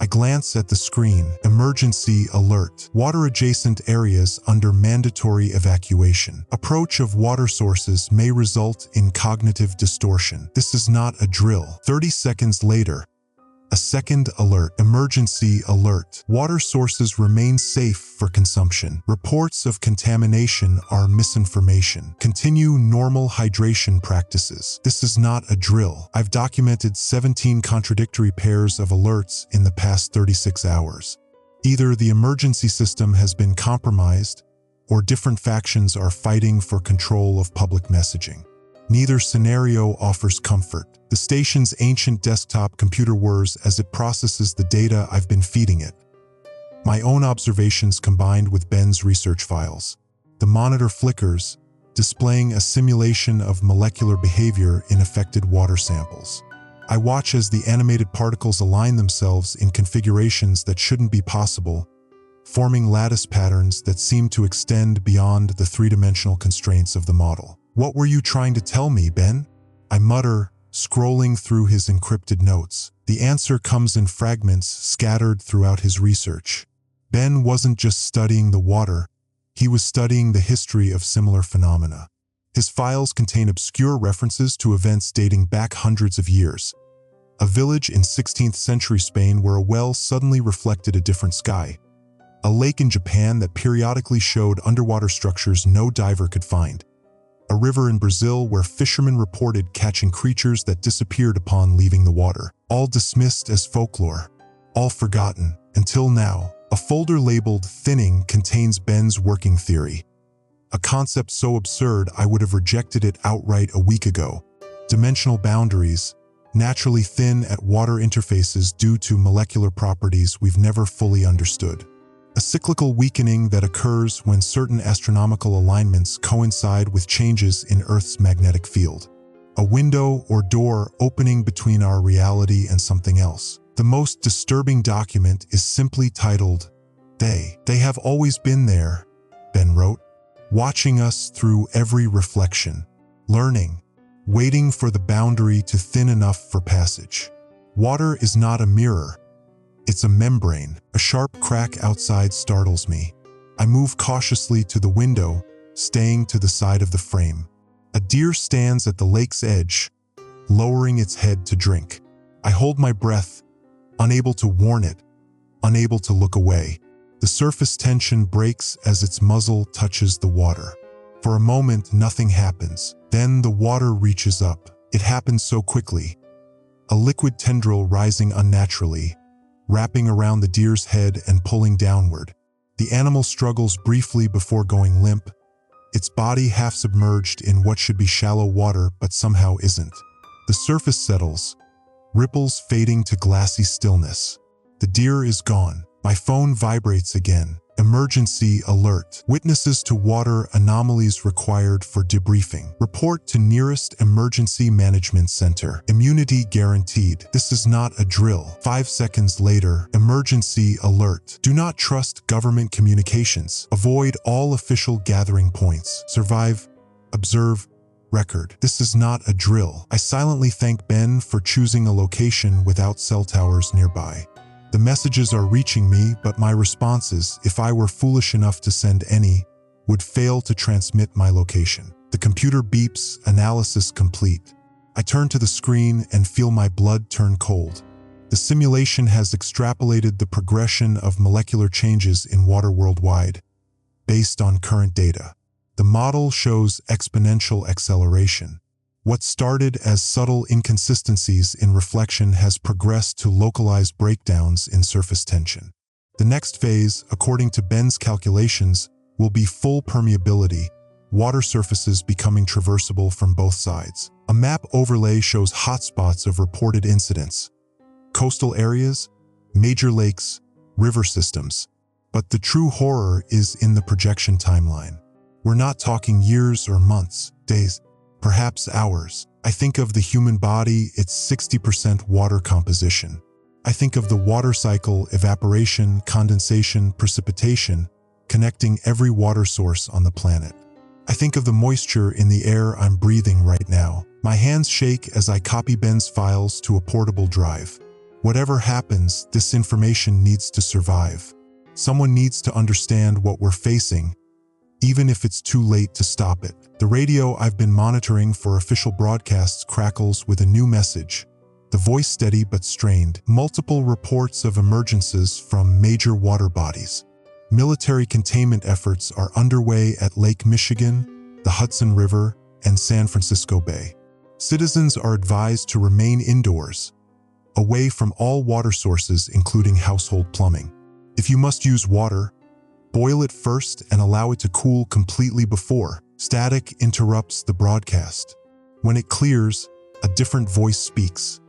I glance at the screen. Emergency alert. Water-adjacent areas under mandatory evacuation. Approach of water sources may result in cognitive distortion. This is not a drill. 30 seconds later, a second alert. Emergency alert. Water sources remain safe for consumption. Reports of contamination are misinformation. Continue normal hydration practices. This is not a drill. I've documented 17 contradictory pairs of alerts in the past 36 hours. Either the emergency system has been compromised, or different factions are fighting for control of public messaging. Neither scenario offers comfort. The station's ancient desktop computer whirs as it processes the data I've been feeding it. My own observations combined with Ben's research files. The monitor flickers, displaying a simulation of molecular behavior in affected water samples. I watch as the animated particles align themselves in configurations that shouldn't be possible, forming lattice patterns that seem to extend beyond the 3-dimensional constraints of the model. "What were you trying to tell me, Ben?" I mutter, scrolling through his encrypted notes. The answer comes in fragments scattered throughout his research. Ben wasn't just studying the water, he was studying the history of similar phenomena. His files contain obscure references to events dating back hundreds of years. A village in 16th century Spain where a well suddenly reflected a different sky. A lake in Japan that periodically showed underwater structures no diver could find. A river in Brazil where fishermen reported catching creatures that disappeared upon leaving the water. All dismissed as folklore, all forgotten, until now. A folder labeled "Thinning" contains Ben's working theory. A concept so absurd I would have rejected it outright a week ago. Dimensional boundaries, naturally thin at water interfaces due to molecular properties we've never fully understood. A cyclical weakening that occurs when certain astronomical alignments coincide with changes in Earth's magnetic field. A window or door opening between our reality and something else. The most disturbing document is simply titled, They have always been there, Ben wrote, watching us through every reflection, learning, waiting for the boundary to thin enough for passage. Water is not a mirror. It's a membrane. A sharp crack outside startles me. I move cautiously to the window, staying to the side of the frame. A deer stands at the lake's edge, lowering its head to drink. I hold my breath, unable to warn it, unable to look away. The surface tension breaks as its muzzle touches the water. For a moment, nothing happens. Then the water reaches up. It happens so quickly. A liquid tendril rising unnaturally, wrapping around the deer's head and pulling downward. The animal struggles briefly before going limp, its body half submerged in what should be shallow water but somehow isn't. The surface settles, ripples fading to glassy stillness. The deer is gone. My phone vibrates again. Emergency alert. Witnesses to water anomalies required for debriefing. Report to nearest emergency management center. Immunity guaranteed. This is not a drill. 5 seconds later, emergency alert. Do not trust government communications. Avoid all official gathering points. Survive, observe, record. This is not a drill. I silently thank Ben for choosing a location without cell towers nearby. The messages are reaching me, but my responses, if I were foolish enough to send any, would fail to transmit my location. The computer beeps, analysis complete. I turn to the screen and feel my blood turn cold. The simulation has extrapolated the progression of molecular changes in water worldwide, based on current data. The model shows exponential acceleration. What started as subtle inconsistencies in reflection has progressed to localized breakdowns in surface tension. The next phase, according to Ben's calculations, will be full permeability, water surfaces becoming traversable from both sides. A map overlay shows hotspots of reported incidents: coastal areas, major lakes, river systems. But the true horror is in the projection timeline. We're not talking years or months, days, perhaps hours. I think of the human body, its 60% water composition. I think of the water cycle, evaporation, condensation, precipitation, connecting every water source on the planet. I think of the moisture in the air I'm breathing right now. My hands shake as I copy Ben's files to a portable drive. Whatever happens, this information needs to survive. Someone needs to understand what we're facing, even if it's too late to stop it. The radio I've been monitoring for official broadcasts crackles with a new message. The voice steady but strained. Multiple reports of emergencies from major water bodies. Military containment efforts are underway at Lake Michigan, the Hudson River, and San Francisco Bay. Citizens are advised to remain indoors, away from all water sources including household plumbing. If you must use water, boil it first and allow it to cool completely before. Static interrupts the broadcast. When it clears, a different voice speaks.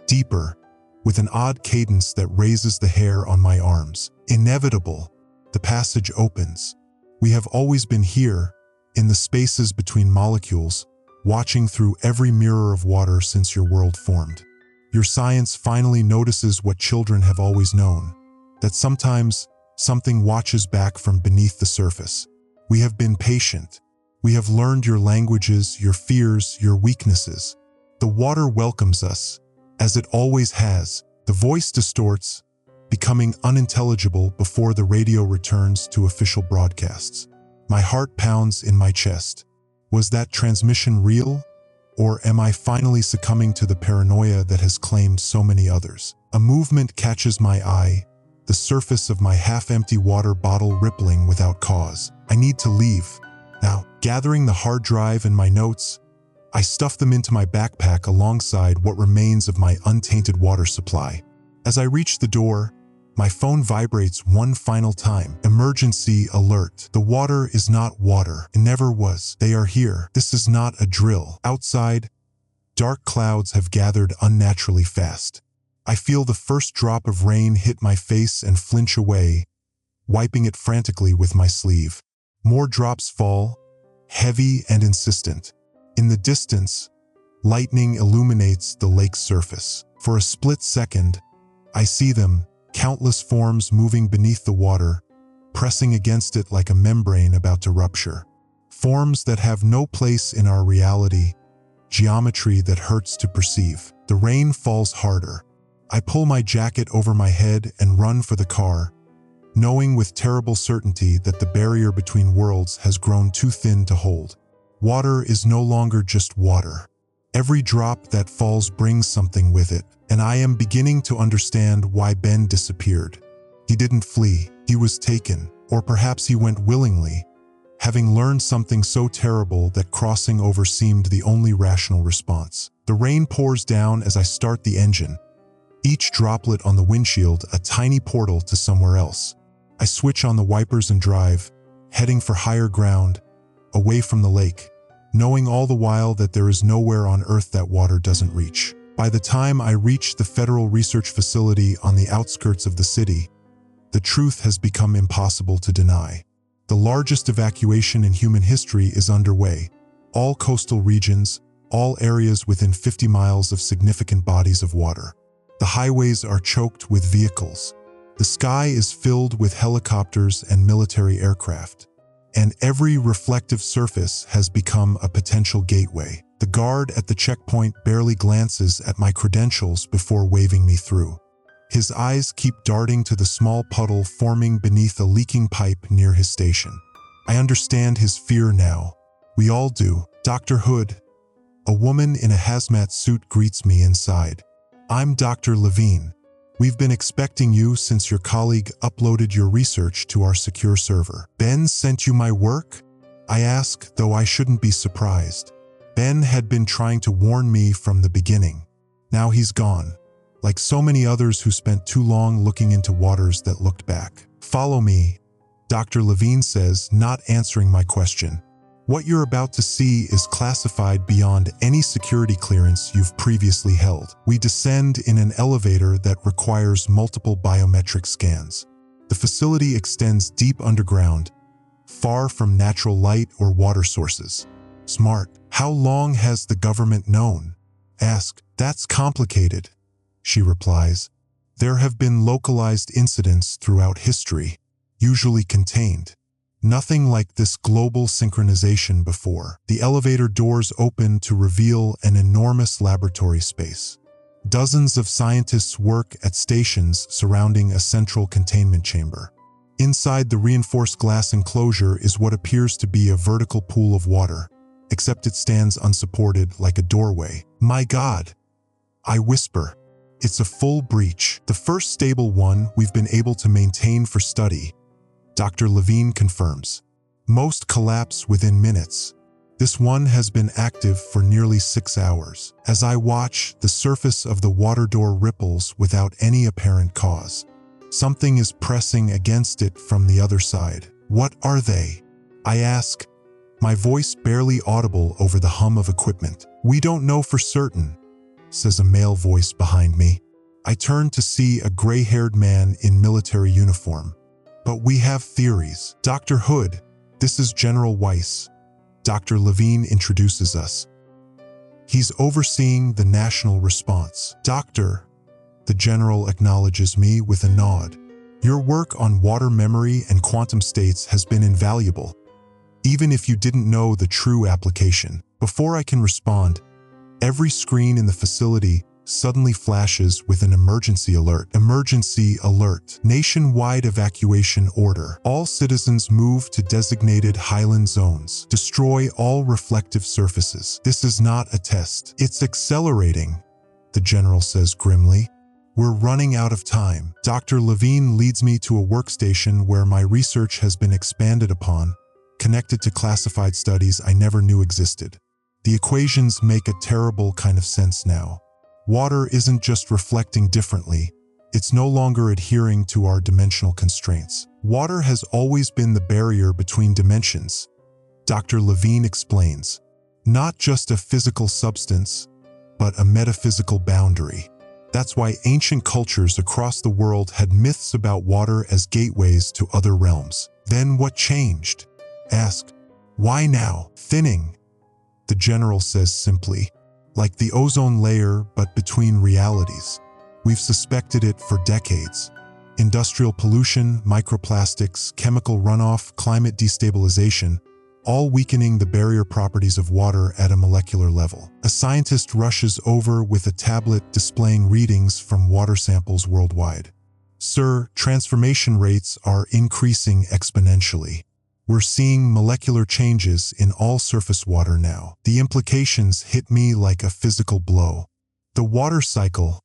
Deeper, with an odd cadence that raises the hair on my arms. Inevitable, the passage opens. We have always been here, in the spaces between molecules, watching through every mirror of water since your world formed. Your science finally notices what children have always known, that sometimes something watches back from beneath the surface. We have been patient. We have learned your languages, your fears, your weaknesses. The water welcomes us, as it always has. The voice distorts, becoming unintelligible before the radio returns to official broadcasts. My heart pounds in my chest. Was that transmission real? Or am I finally succumbing to the paranoia that has claimed so many others? A movement catches my eye, the surface of my half-empty water bottle rippling without cause. I need to leave. Now, gathering the hard drive and my notes, I stuff them into my backpack alongside what remains of my untainted water supply. As I reach the door, my phone vibrates one final time. Emergency alert. The water is not water. It never was. They are here. This is not a drill. Outside, dark clouds have gathered unnaturally fast. I feel the first drop of rain hit my face and flinch away, wiping it frantically with my sleeve. More drops fall, heavy and insistent. In the distance, lightning illuminates the lake's surface. For a split second, I see them, countless forms moving beneath the water, pressing against it like a membrane about to rupture. Forms that have no place in our reality, geometry that hurts to perceive. The rain falls harder. I pull my jacket over my head and run for the car, knowing with terrible certainty that the barrier between worlds has grown too thin to hold. Water is no longer just water. Every drop that falls brings something with it, and I am beginning to understand why Ben disappeared. He didn't flee, he was taken, or perhaps he went willingly, having learned something so terrible that crossing over seemed the only rational response. The rain pours down as I start the engine, each droplet on the windshield a tiny portal to somewhere else. I switch on the wipers and drive, heading for higher ground, away from the lake, knowing all the while that there is nowhere on Earth that water doesn't reach. By the time I reach the federal research facility on the outskirts of the city, the truth has become impossible to deny. The largest evacuation in human history is underway. All coastal regions, all areas within 50 miles of significant bodies of water. The highways are choked with vehicles. The sky is filled with helicopters and military aircraft. And every reflective surface has become a potential gateway. The guard at the checkpoint barely glances at my credentials before waving me through. His eyes keep darting to the small puddle forming beneath a leaking pipe near his station. I understand his fear now. We all do. Dr. Hood. A woman in a hazmat suit greets me inside. I'm Dr. Levine. We've been expecting you since your colleague uploaded your research to our secure server. Ben sent you my work? I ask, though I shouldn't be surprised. Ben had been trying to warn me from the beginning. Now he's gone, like so many others who spent too long looking into waters that looked back. Follow me, Dr. Levine says, not answering my question. What you're about to see is classified beyond any security clearance you've previously held. We descend in an elevator that requires multiple biometric scans. The facility extends deep underground, far from natural light or water sources. Smart. How long has the government known? Ask. That's complicated, she replies. There have been localized incidents throughout history, usually contained. Nothing like this global synchronization before. The elevator doors open to reveal an enormous laboratory space. Dozens of scientists work at stations surrounding a central containment chamber. Inside the reinforced glass enclosure is what appears to be a vertical pool of water, except it stands unsupported like a doorway. My God, I whisper. It's a full breach, the first stable one we've been able to maintain for study. Dr. Levine confirms. Most collapse within minutes. This one has been active for nearly 6 hours. As I watch, the surface of the water door ripples without any apparent cause. Something is pressing against it from the other side. What are they? I ask, my voice barely audible over the hum of equipment. We don't know for certain, says a male voice behind me. I turn to see a gray-haired man in military uniform. But we have theories. Dr. Hood, this is General Weiss. Dr. Levine introduces us. He's overseeing the national response. Doctor, the general acknowledges me with a nod. Your work on water memory and quantum states has been invaluable, even if you didn't know the true application. Before I can respond, every screen in the facility suddenly flashes with an emergency alert. Emergency alert. Nationwide evacuation order. All citizens move to designated highland zones. Destroy all reflective surfaces. This is not a test. It's accelerating, the general says grimly. We're running out of time. Dr. Levine leads me to a workstation where my research has been expanded upon, connected to classified studies I never knew existed. The equations make a terrible kind of sense now. Water isn't just reflecting differently, it's no longer adhering to our dimensional constraints. Water has always been the barrier between dimensions, Dr. Levine explains. Not just a physical substance, but a metaphysical boundary. That's why ancient cultures across the world had myths about water as gateways to other realms. Then what changed? Ask. Why now? Thinning, the general says simply. Like the ozone layer, but between realities. We've suspected it for decades. Industrial pollution, microplastics, chemical runoff, climate destabilization, all weakening the barrier properties of water at a molecular level. A scientist rushes over with a tablet displaying readings from water samples worldwide. Sir, transformation rates are increasing exponentially. We're seeing molecular changes in all surface water now. The implications hit me like a physical blow. The water cycle,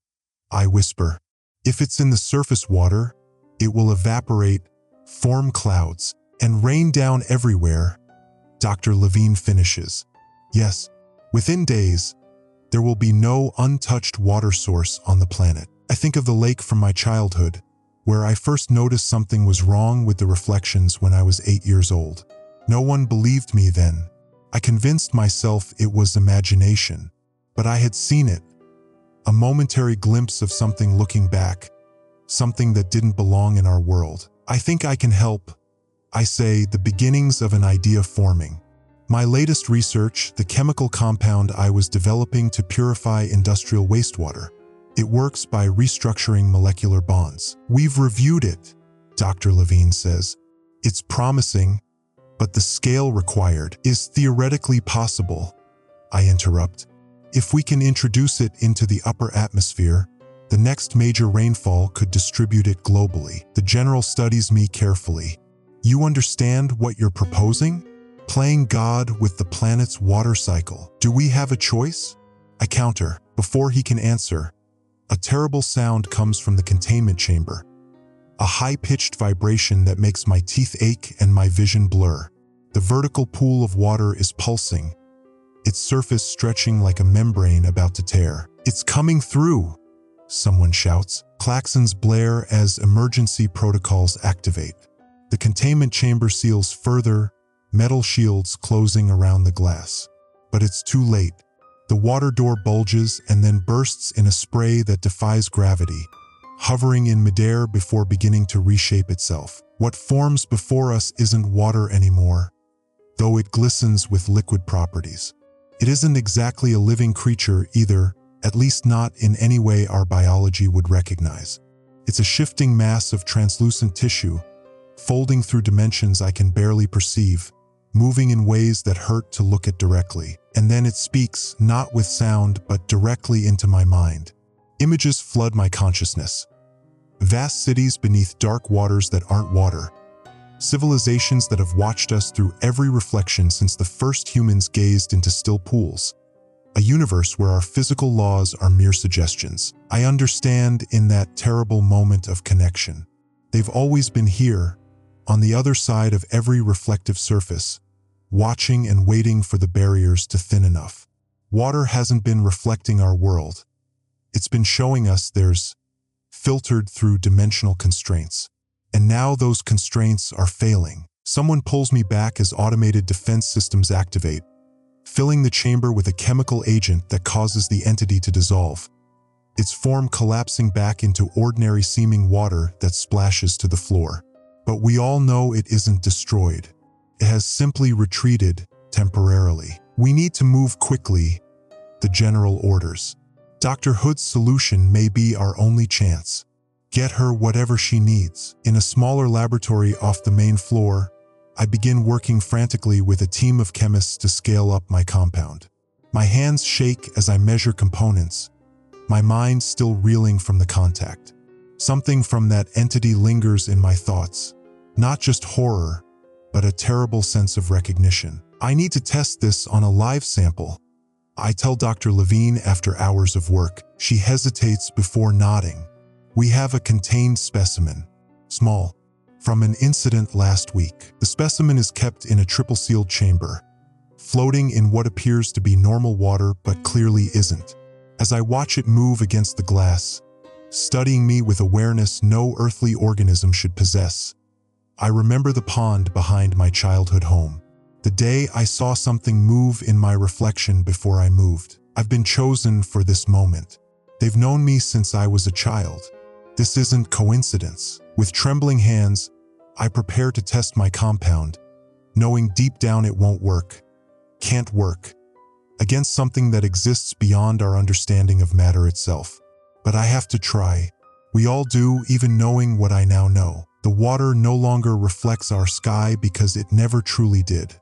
I whisper. If it's in the surface water, it will evaporate, form clouds, and rain down everywhere. Dr. Levine finishes. Yes, within days, there will be no untouched water source on the planet. I think of the lake from my childhood, where I first noticed something was wrong with the reflections when I was 8 years old. No one believed me then. I convinced myself it was imagination, but I had seen it. a momentary glimpse of something looking back, something that didn't belong in our world. I think I can help. I say, the beginnings of an idea forming. My latest research, the chemical compound I was developing to purify industrial wastewater. It works by restructuring molecular bonds. We've reviewed it, Dr. Levine says. It's promising, but the scale required is theoretically possible. I interrupt. If we can introduce it into the upper atmosphere, the next major rainfall could distribute it globally. The general studies me carefully. You understand what you're proposing? Playing God with the planet's water cycle. Do we have a choice? I counter. Before he can answer, a terrible sound comes from the containment chamber. A high-pitched vibration that makes my teeth ache and my vision blur. The vertical pool of water is pulsing, its surface stretching like a membrane about to tear. It's coming through, someone shouts. Klaxons blare as emergency protocols activate. The containment chamber seals further, metal shields closing around the glass. But it's too late. The water door bulges and then bursts in a spray that defies gravity, hovering in midair before beginning to reshape itself. What forms before us isn't water anymore, though it glistens with liquid properties. It isn't exactly a living creature either, at least not in any way our biology would recognize. It's a shifting mass of translucent tissue, folding through dimensions I can barely perceive, moving in ways that hurt to look at directly. And then it speaks, not with sound, but directly into my mind. Images flood my consciousness. Vast cities beneath dark waters that aren't water. Civilizations that have watched us through every reflection since the first humans gazed into still pools. A universe where our physical laws are mere suggestions. I understand in that terrible moment of connection. They've always been here, on the other side of every reflective surface, watching and waiting for the barriers to thin enough. Water hasn't been reflecting our world. It's been showing us there's filtered through dimensional constraints. And now those constraints are failing. Someone pulls me back as automated defense systems activate, filling the chamber with a chemical agent that causes the entity to dissolve, its form collapsing back into ordinary-seeming water that splashes to the floor. But we all know it isn't destroyed. It has simply retreated temporarily. We need to move quickly, the general orders. Dr. Hood's solution may be our only chance. Get her whatever she needs. In a smaller laboratory off the main floor, I begin working frantically with a team of chemists to scale up my compound. My hands shake as I measure components, my mind still reeling from the contact. Something from that entity lingers in my thoughts. Not just horror, but a terrible sense of recognition. I need to test this on a live sample. I tell Dr. Levine after hours of work. She hesitates before nodding. We have a contained specimen, small, from an incident last week. The specimen is kept in a triple-sealed chamber, floating in what appears to be normal water but clearly isn't. As I watch it move against the glass, studying me with awareness no earthly organism should possess, I remember the pond behind my childhood home. The day I saw something move in my reflection before I moved. I've been chosen for this moment. They've known me since I was a child. This isn't coincidence. With trembling hands, I prepare to test my compound, knowing deep down it won't work, can't work, against something that exists beyond our understanding of matter itself. But I have to try. We all do, even knowing what I now know. The water no longer reflects our sky because it never truly did.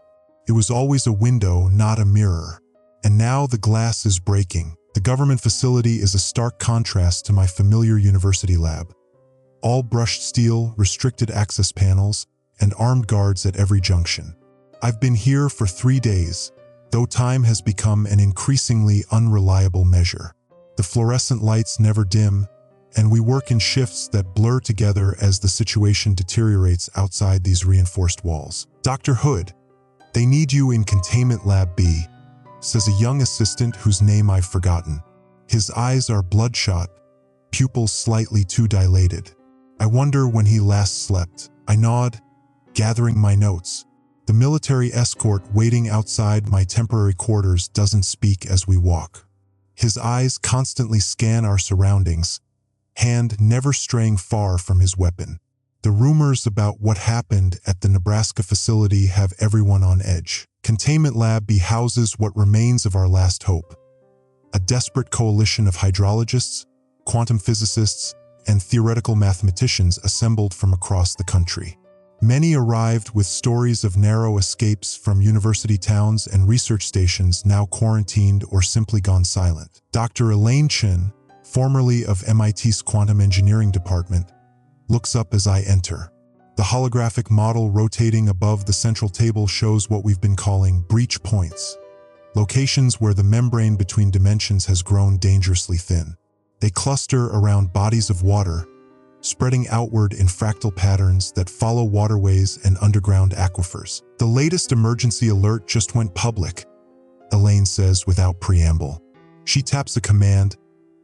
It was always a window, not a mirror. And now the glass is breaking. The government facility is a stark contrast to my familiar university lab. All brushed steel, restricted access panels, and armed guards at every junction. I've been here for 3 days, though time has become an increasingly unreliable measure. The fluorescent lights never dim, and we work in shifts that blur together as the situation deteriorates outside these reinforced walls. Dr. Hood, they need you in Containment Lab B, says a young assistant whose name I've forgotten. His eyes are bloodshot, pupils slightly too dilated. I wonder when he last slept. I nod, gathering my notes. The military escort waiting outside my temporary quarters doesn't speak as we walk. His eyes constantly scan our surroundings, hand never straying far from his weapon. The rumors about what happened at the Nebraska facility have everyone on edge. Containment Lab B houses what remains of our last hope. A desperate coalition of hydrologists, quantum physicists, and theoretical mathematicians assembled from across the country. Many arrived with stories of narrow escapes from university towns and research stations now quarantined or simply gone silent. Dr. Elaine Chen, formerly of MIT's Quantum Engineering Department, looks up as I enter. The holographic model rotating above the central table shows what we've been calling breach points, locations where the membrane between dimensions has grown dangerously thin. They cluster around bodies of water, spreading outward in fractal patterns that follow waterways and underground aquifers. The latest emergency alert just went public, Elaine says without preamble. She taps a command,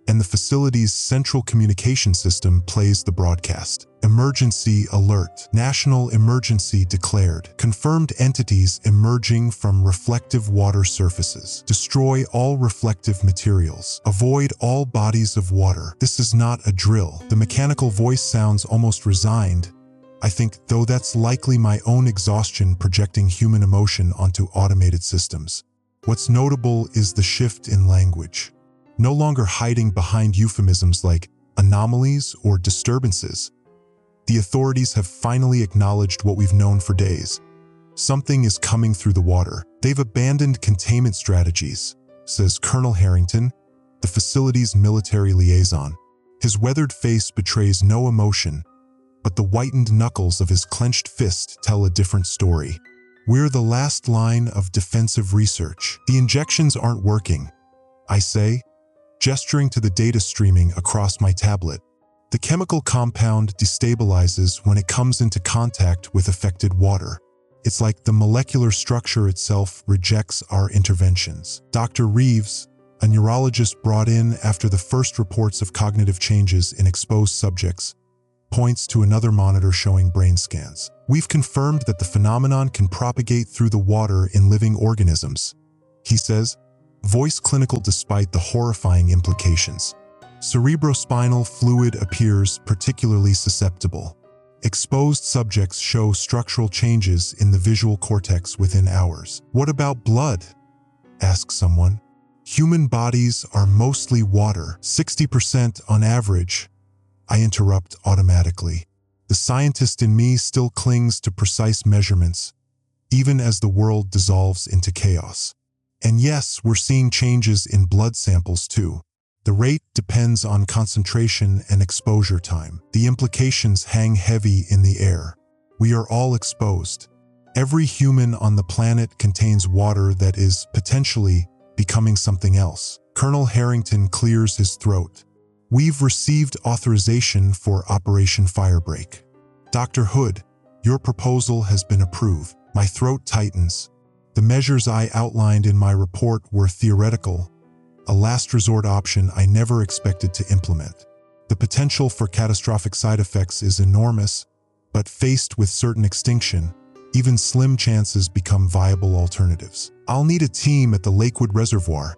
and the facility's central communication system plays the broadcast. Emergency alert. National emergency declared. Confirmed entities emerging from reflective water surfaces. Destroy all reflective materials. Avoid all bodies of water. This is not a drill. The mechanical voice sounds almost resigned, I think, though that's likely my own exhaustion projecting human emotion onto automated systems. What's notable is the shift in language. No longer hiding behind euphemisms like anomalies or disturbances. The authorities have finally acknowledged what we've known for days. Something is coming through the water. They've abandoned containment strategies, says Colonel Harrington, the facility's military liaison. His weathered face betrays no emotion, but the whitened knuckles of his clenched fist tell a different story. We're the last line of defensive research. The injections aren't working, I say, gesturing to the data streaming across my tablet. The chemical compound destabilizes when it comes into contact with affected water. It's like the molecular structure itself rejects our interventions. Dr. Reeves, a neurologist brought in after the first reports of cognitive changes in exposed subjects, points to another monitor showing brain scans. We've confirmed that the phenomenon can propagate through the water in living organisms, he says, voice clinical despite the horrifying implications. Cerebrospinal fluid appears particularly susceptible. Exposed subjects show structural changes in the visual cortex within hours. What about blood? Asks someone. Human bodies are mostly water, 60% on average. I interrupt automatically. The scientist in me still clings to precise measurements, even as the world dissolves into chaos. And yes, we're seeing changes in blood samples too. The rate depends on concentration and exposure time. The implications hang heavy in the air. We are all exposed. Every human on the planet contains water that is potentially becoming something else. Colonel Harrington clears his throat. We've received authorization for Operation Firebreak. Dr. Hood, your proposal has been approved. My throat tightens. The measures I outlined in my report were theoretical, a last resort option I never expected to implement. The potential for catastrophic side effects is enormous, but faced with certain extinction, even slim chances become viable alternatives. I'll need a team at the Lakewood Reservoir,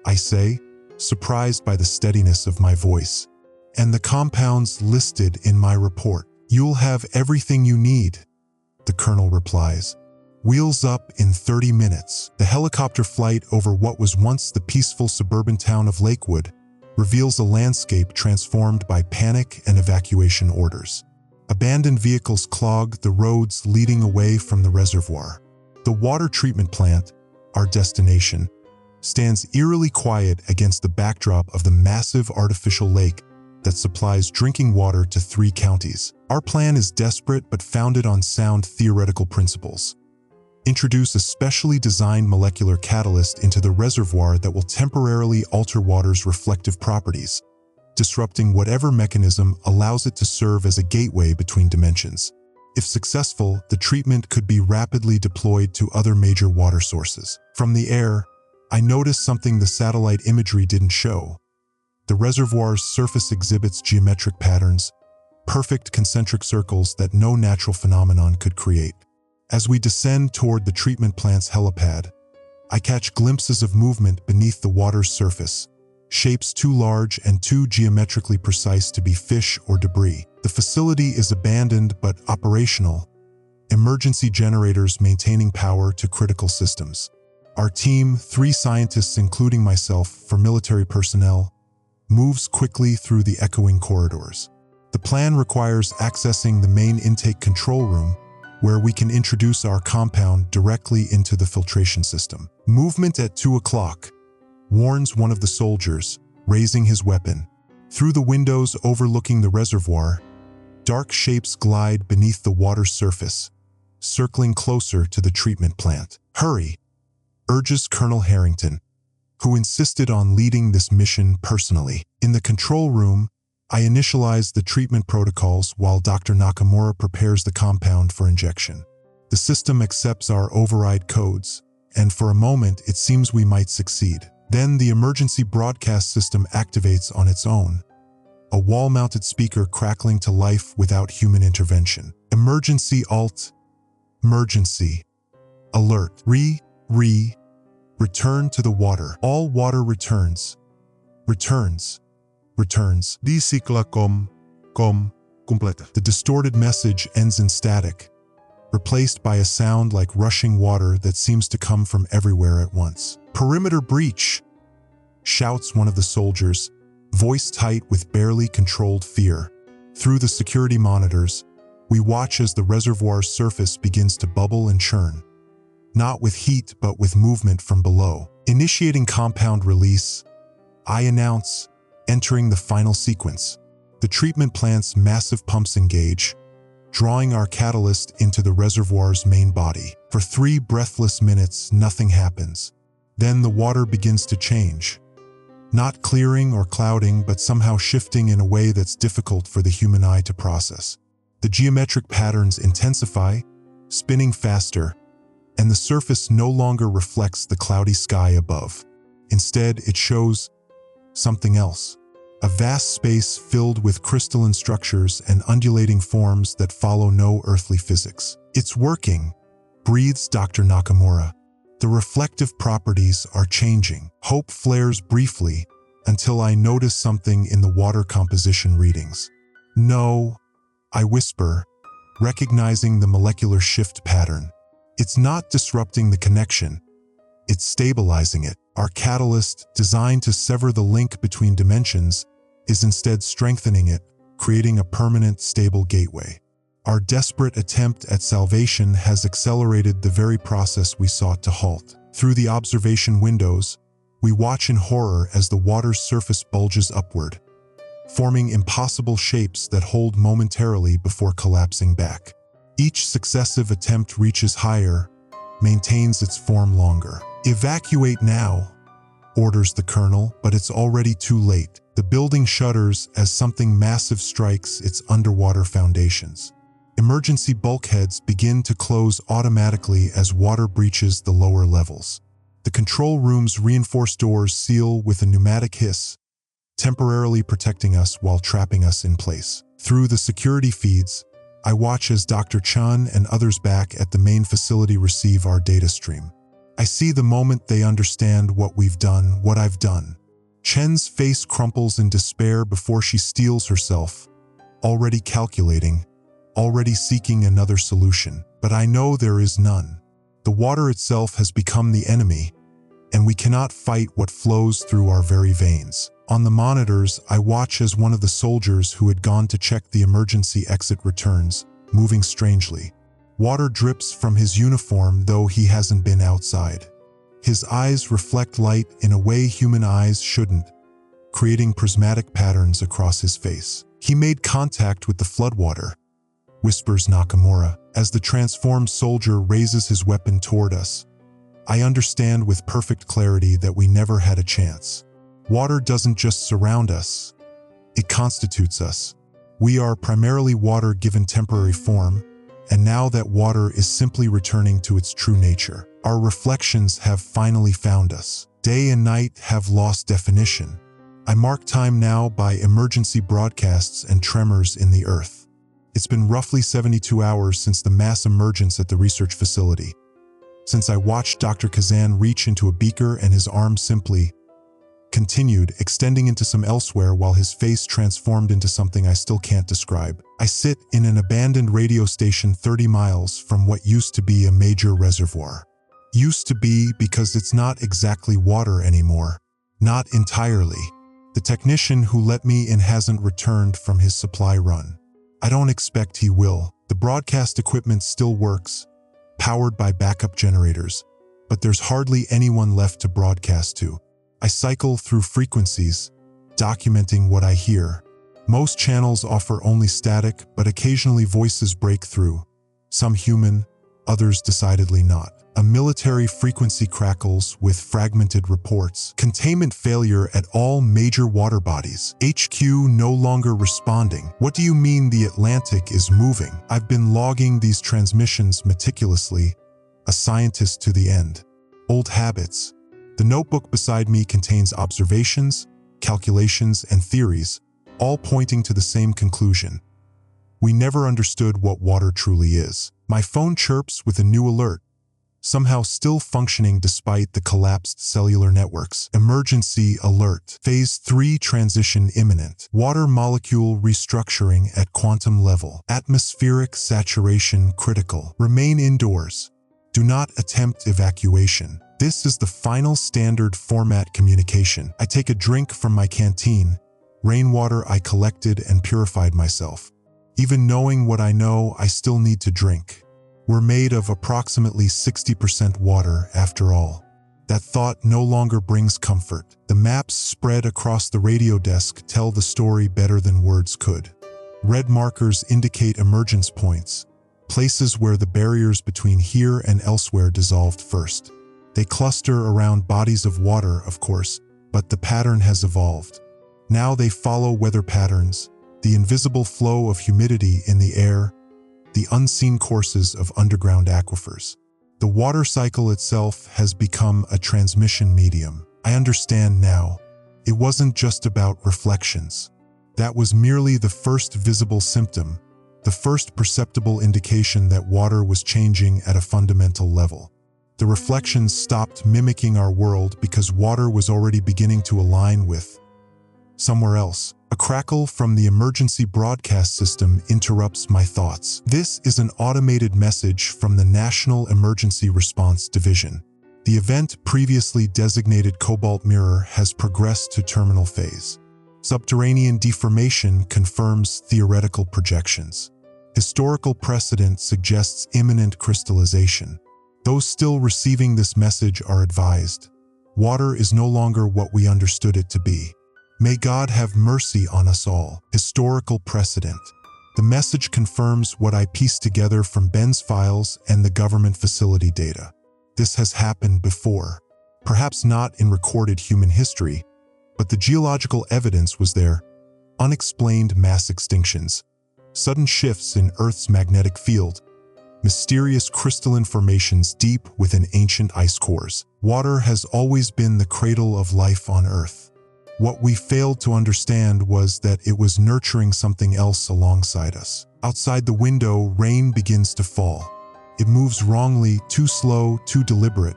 I say, surprised by the steadiness of my voice. And the compounds listed in my report. You'll have everything you need, the colonel replies. Wheels up in 30 minutes. The helicopter flight over what was once the peaceful suburban town of Lakewood reveals a landscape transformed by panic and evacuation orders. Abandoned vehicles clog the roads leading away from the reservoir. The water treatment plant, our destination, stands eerily quiet against the backdrop of the massive artificial lake that supplies drinking water to 3 counties. Our plan is desperate but founded on sound theoretical principles. Introduce a specially designed molecular catalyst into the reservoir that will temporarily alter water's reflective properties, disrupting whatever mechanism allows it to serve as a gateway between dimensions. If successful, the treatment could be rapidly deployed to other major water sources. From the air, I noticed something the satellite imagery didn't show. The reservoir's surface exhibits geometric patterns, perfect concentric circles that no natural phenomenon could create. As we descend toward the treatment plant's helipad, I catch glimpses of movement beneath the water's surface, shapes too large and too geometrically precise to be fish or debris. The facility is abandoned but operational, emergency generators maintaining power to critical systems. Our team, 3 scientists including myself for military personnel, moves quickly through the echoing corridors. The plan requires accessing the main intake control room, where we can introduce our compound directly into the filtration system. Movement at 2 o'clock, warns one of the soldiers, raising his weapon. Through the windows overlooking the reservoir, dark shapes glide beneath the water's surface, circling closer to the treatment plant. "Hurry," urges Colonel Harrington, who insisted on leading this mission personally. In the control room, I initialize the treatment protocols while Dr. Nakamura prepares the compound for injection. The system accepts our override codes, and for a moment it seems we might succeed. Then the emergency broadcast system activates on its own, a wall-mounted speaker crackling to life without human intervention. Emergency emergency, alert, return to the water. All water returns. TheCloakedCurator completa. The distorted message ends in static, replaced by a sound like rushing water that seems to come from everywhere at once. "Perimeter breach," shouts one of the soldiers, voice tight with barely controlled fear. Through the security monitors, we watch as the reservoir's surface begins to bubble and churn, not with heat but with movement from below. Initiating compound release, I announce, entering the final sequence. The treatment plant's massive pumps engage, drawing our catalyst into the reservoir's main body. For 3 breathless minutes, nothing happens. Then the water begins to change, not clearing or clouding, but somehow shifting in a way that's difficult for the human eye to process. The geometric patterns intensify, spinning faster, and the surface no longer reflects the cloudy sky above. Instead, it shows something else. A vast space filled with crystalline structures and undulating forms that follow no earthly physics. "It's working," breathes Dr. Nakamura. "The reflective properties are changing." Hope flares briefly until I notice something in the water composition readings. "No," I whisper, recognizing the molecular shift pattern. "It's not disrupting the connection. It's stabilizing it. Our catalyst, designed to sever the link between dimensions, is instead strengthening it, creating a permanent, stable gateway." Our desperate attempt at salvation has accelerated the very process we sought to halt. Through the observation windows, we watch in horror as the water's surface bulges upward, forming impossible shapes that hold momentarily before collapsing back. Each successive attempt reaches higher, maintains its form longer. "Evacuate now," orders the colonel, but it's already too late. The building shudders as something massive strikes its underwater foundations. Emergency bulkheads begin to close automatically as water breaches the lower levels. The control room's reinforced doors seal with a pneumatic hiss, temporarily protecting us while trapping us in place. Through the security feeds, I watch as Dr. Chun and others back at the main facility receive our data stream. I see the moment they understand what we've done, what I've done. Chen's face crumples in despair before she steels herself, already calculating, already seeking another solution. But I know there is none. The water itself has become the enemy, and we cannot fight what flows through our very veins. On the monitors, I watch as one of the soldiers who had gone to check the emergency exit returns, moving strangely. Water drips from his uniform, though he hasn't been outside. His eyes reflect light in a way human eyes shouldn't, creating prismatic patterns across his face. "He made contact with the floodwater," whispers Nakamura, as the transformed soldier raises his weapon toward us. I understand with perfect clarity that we never had a chance. Water doesn't just surround us, it constitutes us. We are primarily water given temporary form, and now that water is simply returning to its true nature. Our reflections have finally found us. Day and night have lost definition. I mark time now by emergency broadcasts and tremors in the earth. It's been roughly 72 hours since the mass emergence at the research facility, since I watched Dr. Kazan reach into a beaker and his arm simply continued, extending into some elsewhere while his face transformed into something I still can't describe. I sit in an abandoned radio station 30 miles from what used to be a major reservoir. Used to be because it's not exactly water anymore. Not entirely. The technician who let me in hasn't returned from his supply run. I don't expect he will. The broadcast equipment still works, powered by backup generators, but there's hardly anyone left to broadcast to. I cycle through frequencies, documenting what I hear. Most channels offer only static, but occasionally voices break through. Some human, others decidedly not. A military frequency crackles with fragmented reports. Containment failure at all major water bodies. HQ no longer responding. What do you mean the Atlantic is moving? I've been logging these transmissions meticulously, a scientist to the end. Old habits. The notebook beside me contains observations, calculations, and theories, all pointing to the same conclusion. We never understood what water truly is. My phone chirps with a new alert, somehow still functioning despite the collapsed cellular networks. Emergency alert. Phase 3 transition imminent. Water molecule restructuring at quantum level. Atmospheric saturation critical. Remain indoors. Do not attempt evacuation. This is the final standard format communication. I take a drink from my canteen, rainwater I collected and purified myself. Even knowing what I know, I still need to drink. We're made of approximately 60% water after all. That thought no longer brings comfort. The maps spread across the radio desk tell the story better than words could. Red markers indicate emergence points, places where the barriers between here and elsewhere dissolved first. They cluster around bodies of water, of course, but the pattern has evolved. Now they follow weather patterns, the invisible flow of humidity in the air, the unseen courses of underground aquifers. The water cycle itself has become a transmission medium. I understand now. It wasn't just about reflections. That was merely the first visible symptom, the first perceptible indication that water was changing at a fundamental level. The reflections stopped mimicking our world because water was already beginning to align with somewhere else. A crackle from the emergency broadcast system interrupts my thoughts. This is an automated message from the National Emergency Response Division. The event previously designated Cobalt Mirror has progressed to terminal phase. Subterranean deformation confirms theoretical projections. Historical precedent suggests imminent crystallization. Those still receiving this message are advised. Water is no longer what we understood it to be. May God have mercy on us all. Historical precedent. The message confirms what I pieced together from Ben's files and the government facility data. This has happened before. Perhaps not in recorded human history, but the geological evidence was there. Unexplained mass extinctions, sudden shifts in Earth's magnetic field, mysterious crystalline formations deep within ancient ice cores. Water has always been the cradle of life on Earth. What we failed to understand was that it was nurturing something else alongside us. Outside the window, rain begins to fall. It moves wrongly, too slow, too deliberate,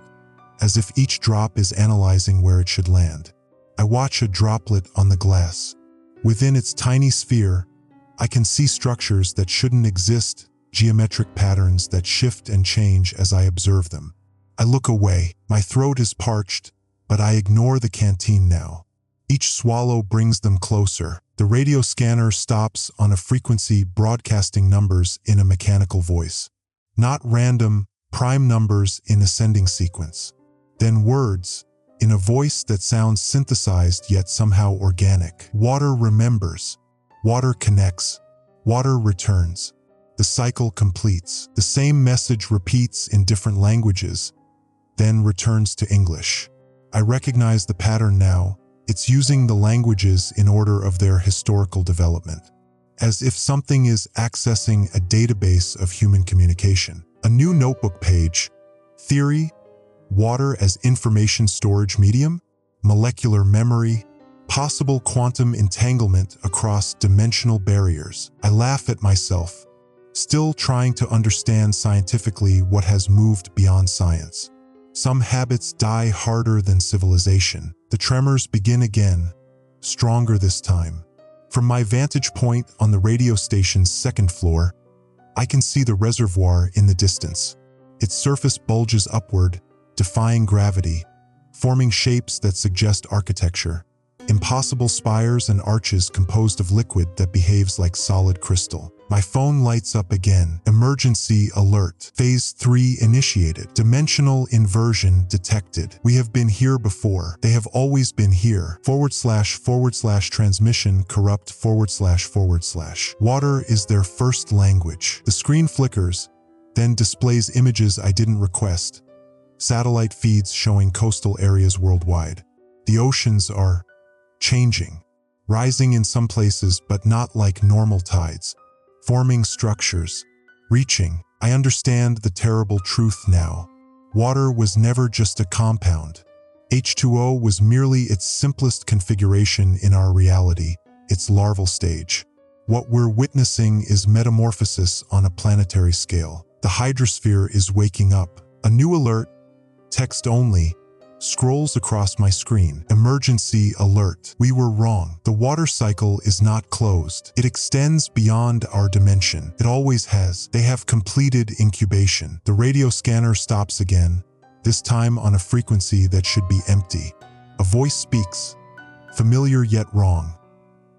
as if each drop is analyzing where it should land. I watch a droplet on the glass. Within its tiny sphere, I can see structures that shouldn't exist, geometric patterns that shift and change as I observe them. I look away. My throat is parched, but I ignore the canteen now. Each swallow brings them closer. The radio scanner stops on a frequency broadcasting numbers in a mechanical voice. Not random, prime numbers in ascending sequence. Then words, in a voice that sounds synthesized yet somehow organic. Water remembers. Water connects. Water returns. The cycle completes. The same message repeats in different languages, then returns to English. I recognize the pattern now. It's using the languages in order of their historical development, as if something is accessing a database of human communication. A new notebook page. Theory, water as information storage medium, molecular memory, possible quantum entanglement across dimensional barriers. I laugh at myself, still trying to understand scientifically what has moved beyond science. Some habits die harder than civilization. The tremors begin again, stronger this time. From my vantage point on the radio station's second floor, I can see the reservoir in the distance. Its surface bulges upward, defying gravity, forming shapes that suggest architecture. Impossible spires and arches composed of liquid that behaves like solid crystal. My phone lights up again. Emergency alert. Phase 3 initiated. Dimensional inversion detected. We have been here before. They have always been here. / transmission corrupt / Water is their first language. The screen flickers, then displays images I didn't request. Satellite feeds showing coastal areas worldwide. The oceans are changing, rising in some places but not like normal tides, forming structures, reaching. I understand the terrible truth now. Water was never just a compound. H2O was merely its simplest configuration in our reality, its larval stage. What we're witnessing is metamorphosis on a planetary scale. The hydrosphere is waking up. A new alert, text only, scrolls across my screen. Emergency alert. We were wrong. The water cycle is not closed. It extends beyond our dimension. It always has. They have completed incubation. The radio scanner stops again, this time on a frequency that should be empty. A voice speaks, familiar yet wrong,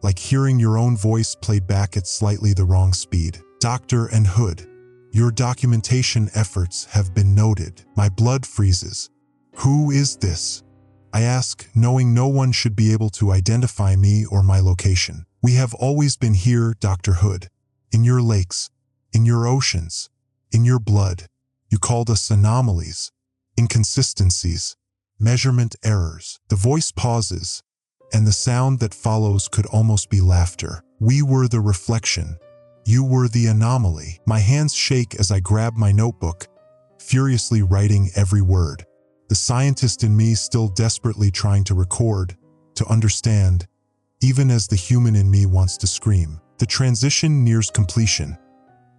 like hearing your own voice played back at slightly the wrong speed. Doctor and Hood, your documentation efforts have been noted. My blood freezes. Who is this? I ask, knowing no one should be able to identify me or my location. We have always been here, Dr. Hood. In your lakes, in your oceans, in your blood. You called us anomalies, inconsistencies, measurement errors. The voice pauses, and the sound that follows could almost be laughter. We were the reflection. You were the anomaly. My hands shake as I grab my notebook, furiously writing every word. The scientist in me still desperately trying to record, to understand, even as the human in me wants to scream. The transition nears completion.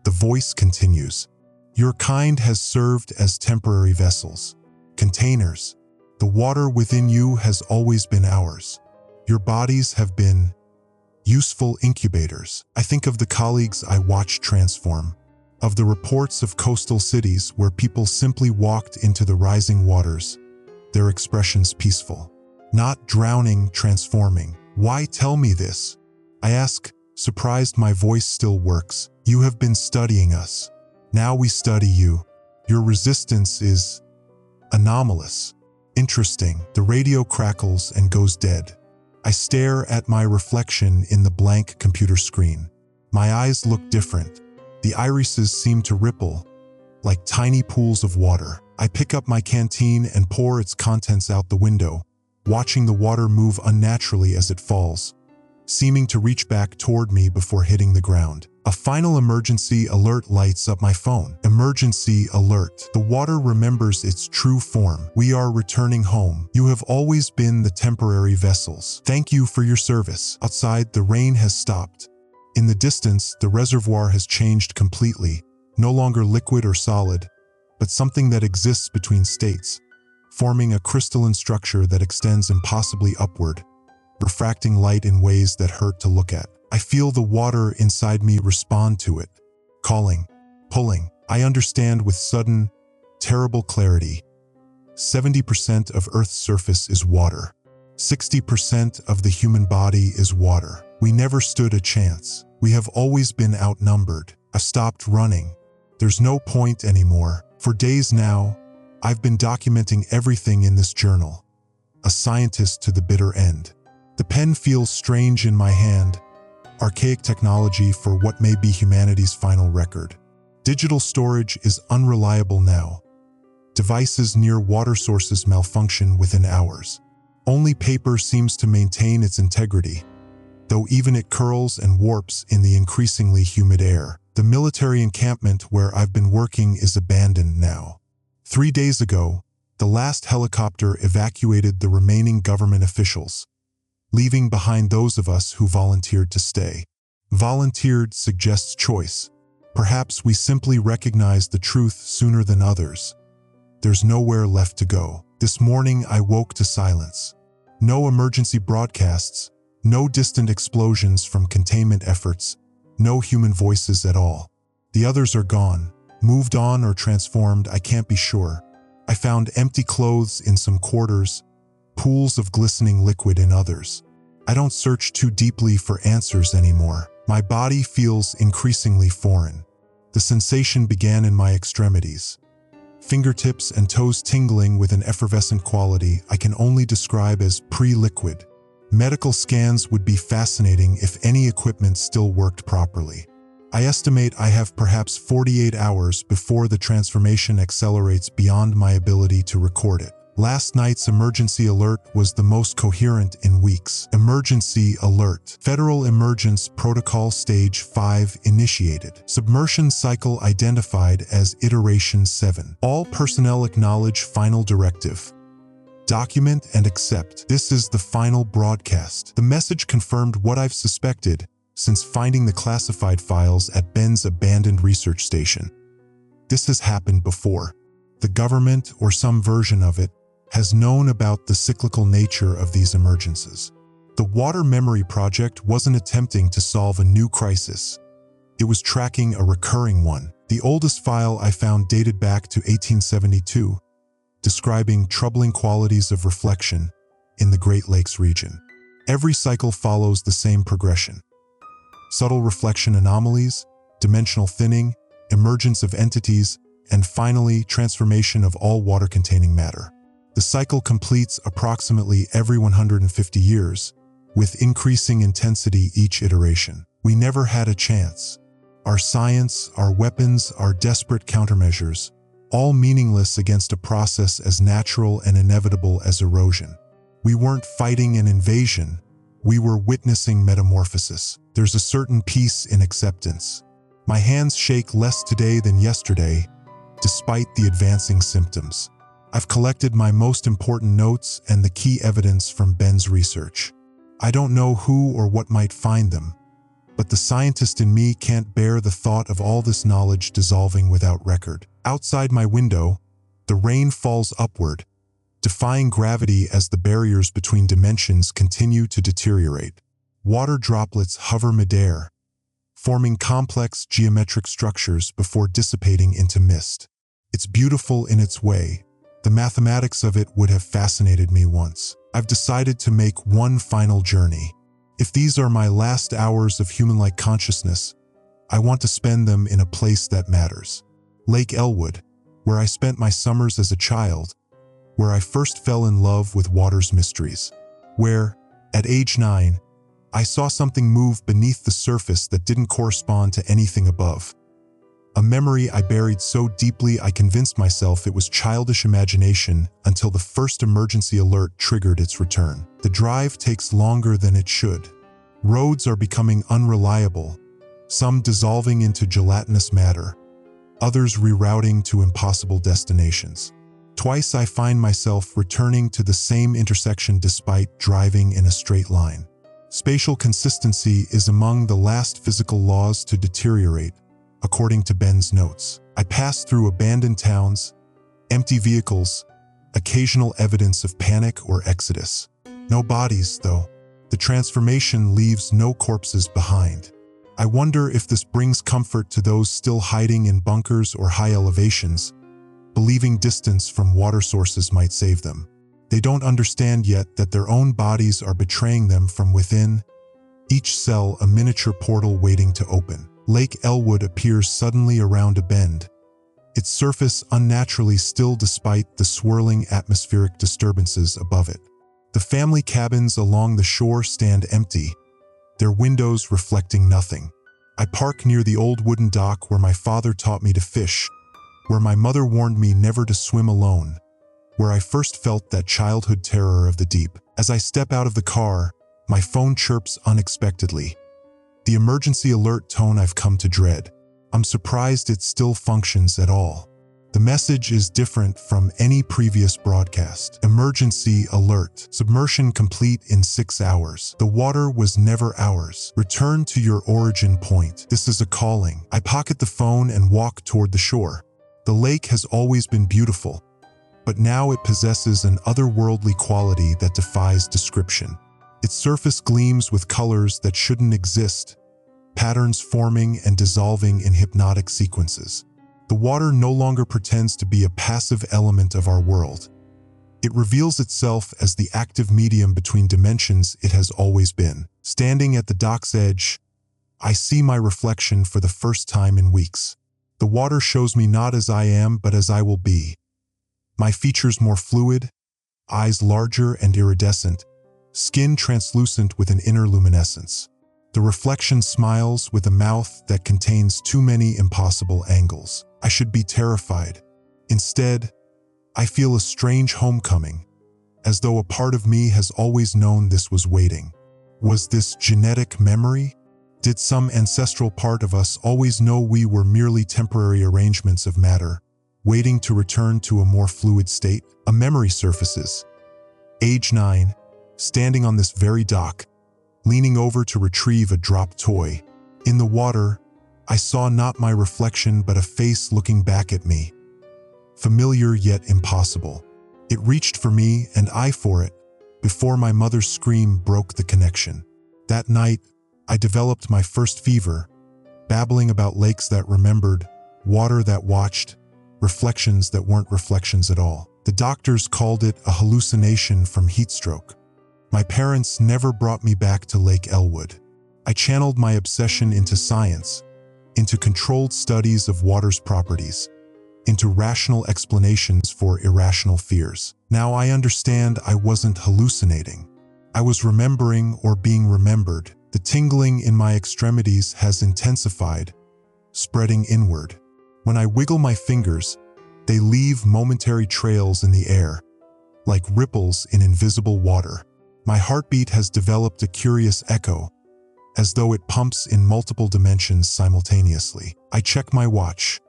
The voice continues. Your kind has served as temporary vessels, containers. The water within you has always been ours. Your bodies have been useful incubators. I think of the colleagues I watched transform, of the reports of coastal cities where people simply walked into the rising waters, their expressions peaceful. Not drowning, transforming. Why tell me this? I ask, surprised my voice still works. You have been studying us. Now we study you. Your resistance is anomalous. Interesting. The radio crackles and goes dead. I stare at my reflection in the blank computer screen. My eyes look different. The irises seem to ripple, like tiny pools of water. I pick up my canteen and pour its contents out the window, watching the water move unnaturally as it falls, seeming to reach back toward me before hitting the ground. A final emergency alert lights up my phone. Emergency alert. The water remembers its true form. We are returning home. You have always been the temporary vessels. Thank you for your service. Outside, the rain has stopped. In the distance, the reservoir has changed completely, no longer liquid or solid, but something that exists between states, forming a crystalline structure that extends impossibly upward, refracting light in ways that hurt to look at. I feel the water inside me respond to it, calling, pulling. I understand with sudden, terrible clarity. 70% of Earth's surface is water. 60% of the human body is water. We never stood a chance. We have always been outnumbered. I stopped running. There's no point anymore. For days now, I've been documenting everything in this journal. A scientist to the bitter end. The pen feels strange in my hand. Archaic technology for what may be humanity's final record. Digital storage is unreliable now. Devices near water sources malfunction within hours. Only paper seems to maintain its integrity, though even it curls and warps in the increasingly humid air. The military encampment where I've been working is abandoned now. 3 days ago, the last helicopter evacuated the remaining government officials, leaving behind those of us who volunteered to stay. Volunteered suggests choice. Perhaps we simply recognized the truth sooner than others. There's nowhere left to go. This morning I woke to silence. No emergency broadcasts, no distant explosions from containment efforts, no human voices at all. The others are gone, moved on or transformed, I can't be sure. I found empty clothes in some quarters, pools of glistening liquid in others. I don't search too deeply for answers anymore. My body feels increasingly foreign. The sensation began in my extremities. Fingertips and toes tingling with an effervescent quality I can only describe as pre-liquid. Medical scans would be fascinating if any equipment still worked properly. I estimate I have perhaps 48 hours before the transformation accelerates beyond my ability to record it. Last night's emergency alert was the most coherent in weeks. Emergency alert. Federal Emergence Protocol Stage 5 initiated. Submersion cycle identified as Iteration 7. All personnel acknowledge final directive. Document and accept. This is the final broadcast. The message confirmed what I've suspected since finding the classified files at Ben's abandoned research station. This has happened before. The government, or some version of it, has known about the cyclical nature of these emergencies. The Water Memory Project wasn't attempting to solve a new crisis. It was tracking a recurring one. The oldest file I found dated back to 1872, describing troubling qualities of reflection in the Great Lakes region. Every cycle follows the same progression. Subtle reflection anomalies, dimensional thinning, emergence of entities, and finally, transformation of all water-containing matter. The cycle completes approximately every 150 years, with increasing intensity each iteration. We never had a chance. Our science, our weapons, our desperate countermeasures, all meaningless against a process as natural and inevitable as erosion. We weren't fighting an invasion, we were witnessing metamorphosis. There's a certain peace in acceptance. My hands shake less today than yesterday, despite the advancing symptoms. I've collected my most important notes and the key evidence from Ben's research. I don't know who or what might find them, but the scientist in me can't bear the thought of all this knowledge dissolving without record. Outside my window, the rain falls upward, defying gravity as the barriers between dimensions continue to deteriorate. Water droplets hover midair, forming complex geometric structures before dissipating into mist. It's beautiful in its way. The mathematics of it would have fascinated me once. I've decided to make one final journey. If these are my last hours of human-like consciousness, I want to spend them in a place that matters. Lake Elwood, where I spent my summers as a child, where I first fell in love with water's mysteries, where, at age 9, I saw something move beneath the surface that didn't correspond to anything above. A memory I buried so deeply I convinced myself it was childish imagination until the first emergency alert triggered its return. The drive takes longer than it should. Roads are becoming unreliable, some dissolving into gelatinous matter, others rerouting to impossible destinations. Twice I find myself returning to the same intersection despite driving in a straight line. Spatial consistency is among the last physical laws to deteriorate, according to Ben's notes. I pass through abandoned towns, empty vehicles, occasional evidence of panic or exodus. No bodies, though. The transformation leaves no corpses behind. I wonder if this brings comfort to those still hiding in bunkers or high elevations, believing distance from water sources might save them. They don't understand yet that their own bodies are betraying them from within, each cell a miniature portal waiting to open. Lake Elwood appears suddenly around a bend, its surface unnaturally still despite the swirling atmospheric disturbances above it. The family cabins along the shore stand empty, their windows reflecting nothing. I park near the old wooden dock where my father taught me to fish, where my mother warned me never to swim alone, where I first felt that childhood terror of the deep. As I step out of the car, my phone chirps unexpectedly. The emergency alert tone I've come to dread. I'm surprised it still functions at all. The message is different from any previous broadcast. Emergency alert. Submersion complete in 6 hours. The water was never ours. Return to your origin point. This is a calling. I pocket the phone and walk toward the shore. The lake has always been beautiful, but now it possesses an otherworldly quality that defies description. Its surface gleams with colors that shouldn't exist, patterns forming and dissolving in hypnotic sequences. The water no longer pretends to be a passive element of our world. It reveals itself as the active medium between dimensions it has always been. Standing at the dock's edge, I see my reflection for the first time in weeks. The water shows me not as I am, but as I will be. My features more fluid, eyes larger and iridescent, skin translucent with an inner luminescence. The reflection smiles with a mouth that contains too many impossible angles. I should be terrified. Instead, I feel a strange homecoming, as though a part of me has always known this was waiting. Was this genetic memory? Did some ancestral part of us always know we were merely temporary arrangements of matter, waiting to return to a more fluid state? A memory surfaces. Age 9, standing on this very dock, leaning over to retrieve a dropped toy. In the water, I saw not my reflection but a face looking back at me. Familiar yet impossible. It reached for me and I for it, before my mother's scream broke the connection. That night, I developed my first fever, babbling about lakes that remembered, water that watched, reflections that weren't reflections at all. The doctors called it a hallucination from heat stroke. My parents never brought me back to Lake Elwood. I channeled my obsession into science, into controlled studies of water's properties, into rational explanations for irrational fears. Now I understand I wasn't hallucinating. I was remembering or being remembered. The tingling in my extremities has intensified, spreading inward. When I wiggle my fingers, they leave momentary trails in the air, like ripples in invisible water. My heartbeat has developed a curious echo, as though it pumps in multiple dimensions simultaneously. I check my watch,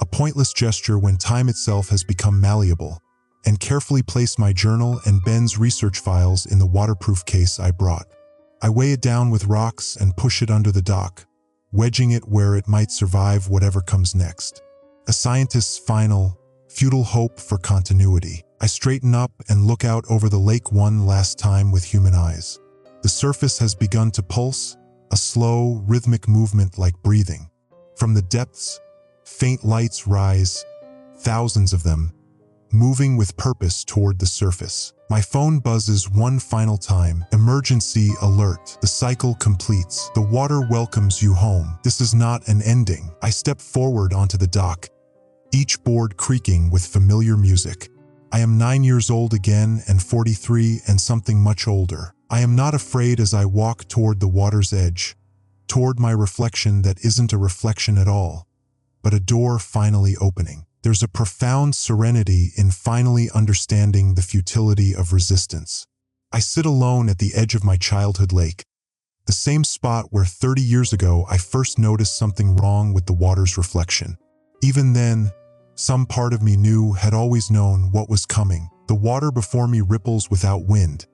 a pointless gesture when time itself has become malleable, and carefully place my journal and Ben's research files in the waterproof case I brought. I weigh it down with rocks and push it under the dock, wedging it where it might survive whatever comes next. A scientist's final, futile hope for continuity. I straighten up and look out over the lake one last time with human eyes. The surface has begun to pulse, a slow, rhythmic movement like breathing. From the depths, faint lights rise, thousands of them, moving with purpose toward the surface. My phone buzzes one final time. Emergency alert. The cycle completes. The water welcomes you home. This is not an ending. I step forward onto the dock, each board creaking with familiar music. I am 9 years old again and 43 and something much older. I am not afraid as I walk toward the water's edge, toward my reflection that isn't a reflection at all, but a door finally opening. There's a profound serenity in finally understanding the futility of resistance. I sit alone at the edge of my childhood lake, the same spot where 30 years ago I first noticed something wrong with the water's reflection. Even then, some part of me had always known what was coming. The water before me ripples without wind,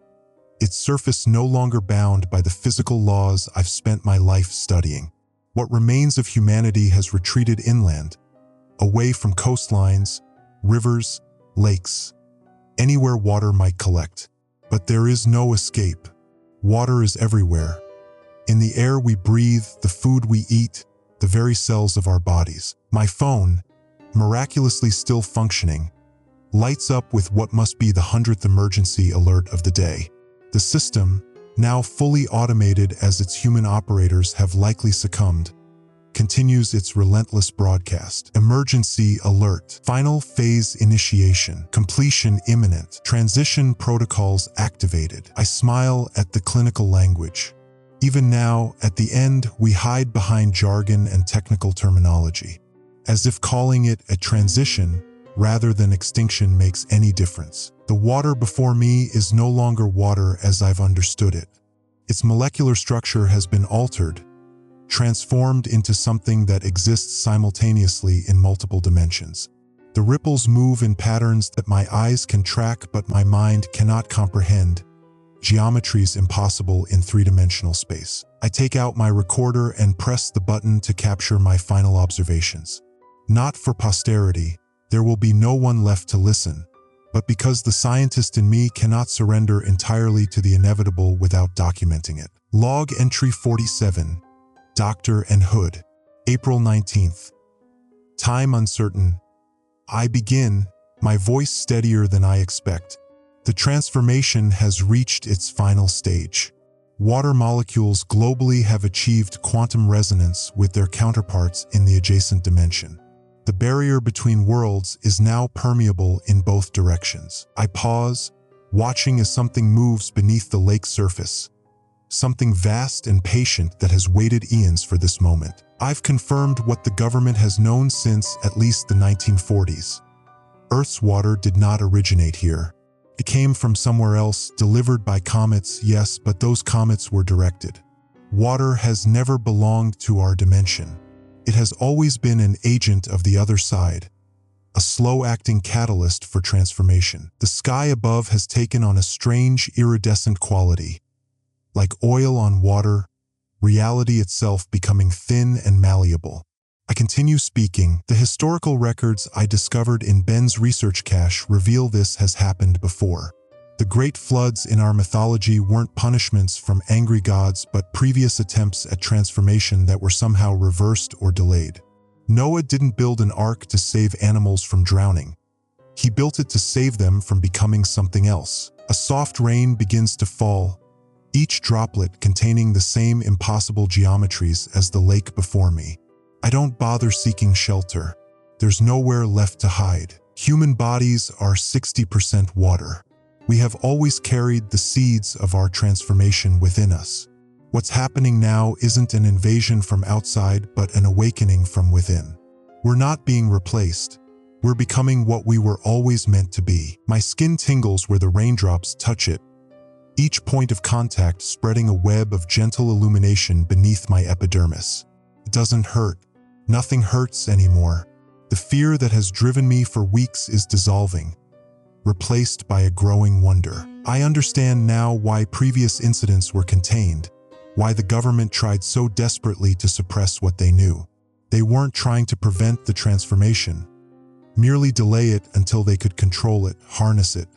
its surface no longer bound by the physical laws I've spent my life studying. What remains of humanity has retreated inland, away from coastlines, rivers, lakes, anywhere water might collect. But there is no escape. Water is everywhere. In the air we breathe, the food we eat, the very cells of our bodies. My phone, miraculously still functioning, lights up with what must be the 100th emergency alert of the day. The system, now fully automated as its human operators have likely succumbed, continues its relentless broadcast. Emergency alert. Final phase initiation. Completion imminent. Transition protocols activated. I smile at the clinical language. Even now, at the end, we hide behind jargon and technical terminology, as if calling it a transition rather than extinction makes any difference. The water before me is no longer water as I've understood it. Its molecular structure has been altered, transformed into something that exists simultaneously in multiple dimensions. The ripples move in patterns that my eyes can track but my mind cannot comprehend, geometries impossible in three-dimensional space. I take out my recorder and press the button to capture my final observations. Not for posterity, there will be no one left to listen, but because the scientist in me cannot surrender entirely to the inevitable without documenting it. Log entry 47, Doctor and Hood, April 19th. Time uncertain. I begin, my voice steadier than I expect. The transformation has reached its final stage. Water molecules globally have achieved quantum resonance with their counterparts in the adjacent dimension. The barrier between worlds is now permeable in both directions. I pause, watching as something moves beneath the lake's surface. Something vast and patient that has waited eons for this moment. I've confirmed what the government has known since at least the 1940s. Earth's water did not originate here. It came from somewhere else, delivered by comets, yes, but those comets were directed. Water has never belonged to our dimension. It has always been an agent of the other side, a slow-acting catalyst for transformation. The sky above has taken on a strange, iridescent quality. Like oil on water, reality itself becoming thin and malleable. I continue speaking. The historical records I discovered in Ben's research cache reveal this has happened before. The great floods in our mythology weren't punishments from angry gods, but previous attempts at transformation that were somehow reversed or delayed. Noah didn't build an ark to save animals from drowning. He built it to save them from becoming something else. A soft rain begins to fall, each droplet containing the same impossible geometries as the lake before me. I don't bother seeking shelter. There's nowhere left to hide. Human bodies are 60% water. We have always carried the seeds of our transformation within us. What's happening now isn't an invasion from outside, but an awakening from within. We're not being replaced. We're becoming what we were always meant to be. My skin tingles where the raindrops touch it, each point of contact spreading a web of gentle illumination beneath my epidermis. It doesn't hurt. Nothing hurts anymore. The fear that has driven me for weeks is dissolving, replaced by a growing wonder. I understand now why previous incidents were contained, why the government tried so desperately to suppress what they knew. They weren't trying to prevent the transformation, merely delay it until they could control it, harness it.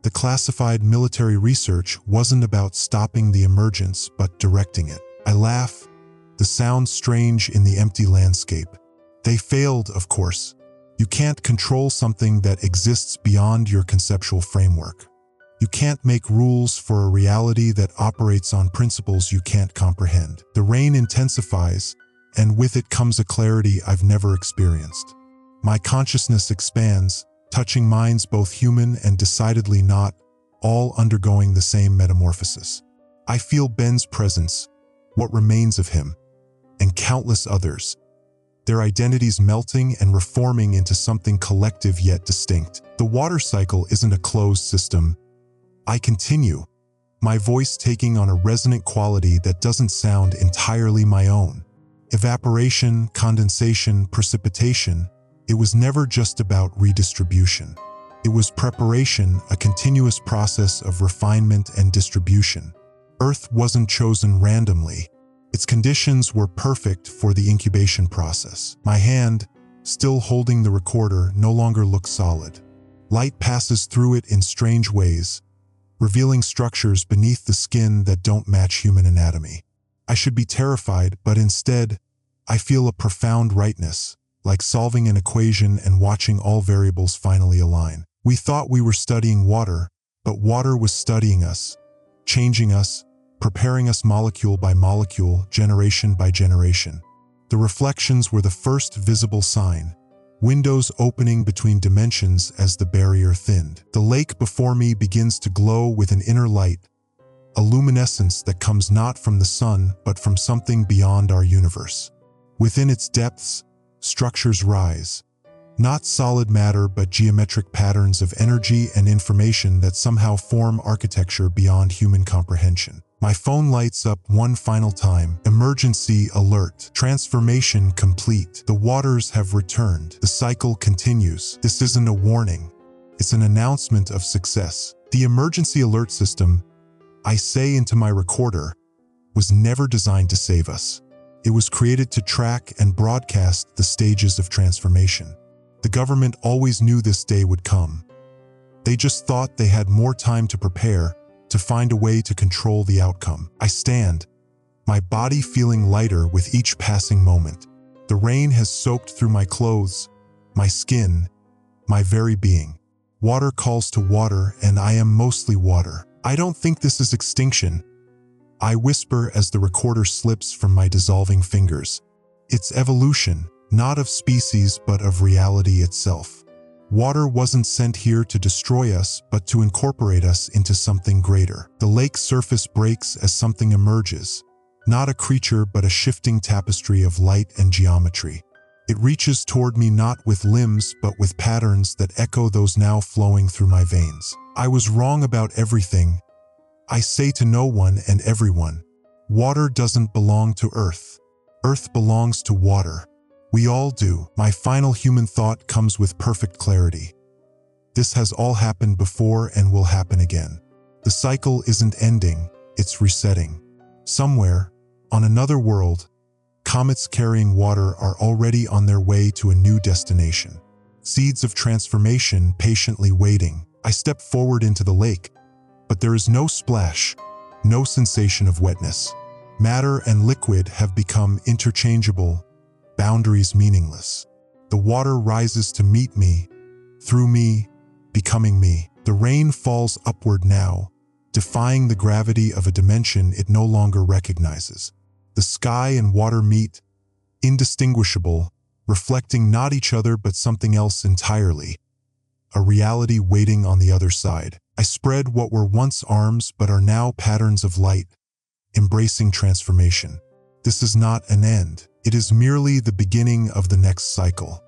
The classified military research wasn't about stopping the emergence, but directing it. I laugh, the sound strange in the empty landscape. They failed, of course. You can't control something that exists beyond your conceptual framework. You can't make rules for a reality that operates on principles you can't comprehend. The rain intensifies, and with it comes a clarity I've never experienced. My consciousness expands, touching minds both human and decidedly not, all undergoing the same metamorphosis. I feel Ben's presence, what remains of him, and countless others, their identities melting and reforming into something collective yet distinct. The water cycle isn't a closed system. I continue, my voice taking on a resonant quality that doesn't sound entirely my own. Evaporation, condensation, precipitation, it was never just about redistribution. It was preparation, a continuous process of refinement and distribution. Earth wasn't chosen randomly. Its conditions were perfect for the incubation process. My hand, still holding the recorder, no longer looks solid. Light passes through it in strange ways, revealing structures beneath the skin that don't match human anatomy. I should be terrified, but instead, I feel a profound rightness, like solving an equation and watching all variables finally align. We thought we were studying water, but water was studying us, changing us, preparing us molecule by molecule, generation by generation. The reflections were the first visible sign, windows opening between dimensions as the barrier thinned. The lake before me begins to glow with an inner light, a luminescence that comes not from the sun, but from something beyond our universe. Within its depths, structures rise, not solid matter, but geometric patterns of energy and information that somehow form architecture beyond human comprehension. My phone lights up one final time. Emergency alert. Transformation complete. The waters have returned. The cycle continues. This isn't a warning. It's an announcement of success. The emergency alert system, I say into my recorder, was never designed to save us. It was created to track and broadcast the stages of transformation. The government always knew this day would come. They just thought they had more time to prepare, to find a way to control the outcome. I stand, my body feeling lighter with each passing moment. The rain has soaked through my clothes, my skin, my very being. Water calls to water, and I am mostly water. I don't think this is extinction, I whisper as the recorder slips from my dissolving fingers. It's evolution, not of species but of reality itself. Water wasn't sent here to destroy us, but to incorporate us into something greater. The lake's surface breaks as something emerges, not a creature but a shifting tapestry of light and geometry. It reaches toward me not with limbs but with patterns that echo those now flowing through my veins. I was wrong about everything. I say to no one and everyone, water doesn't belong to Earth. Earth belongs to water. We all do. My final human thought comes with perfect clarity. This has all happened before and will happen again. The cycle isn't ending, it's resetting. Somewhere, on another world, comets carrying water are already on their way to a new destination. Seeds of transformation patiently waiting. I step forward into the lake, but there is no splash, no sensation of wetness. Matter and liquid have become interchangeable, boundaries meaningless. The water rises to meet me, through me, becoming me. The rain falls upward now, defying the gravity of a dimension it no longer recognizes. The sky and water meet, indistinguishable, reflecting not each other but something else entirely, a reality waiting on the other side. I spread what were once arms but are now patterns of light, embracing transformation. This is not an end. It is merely the beginning of the next cycle.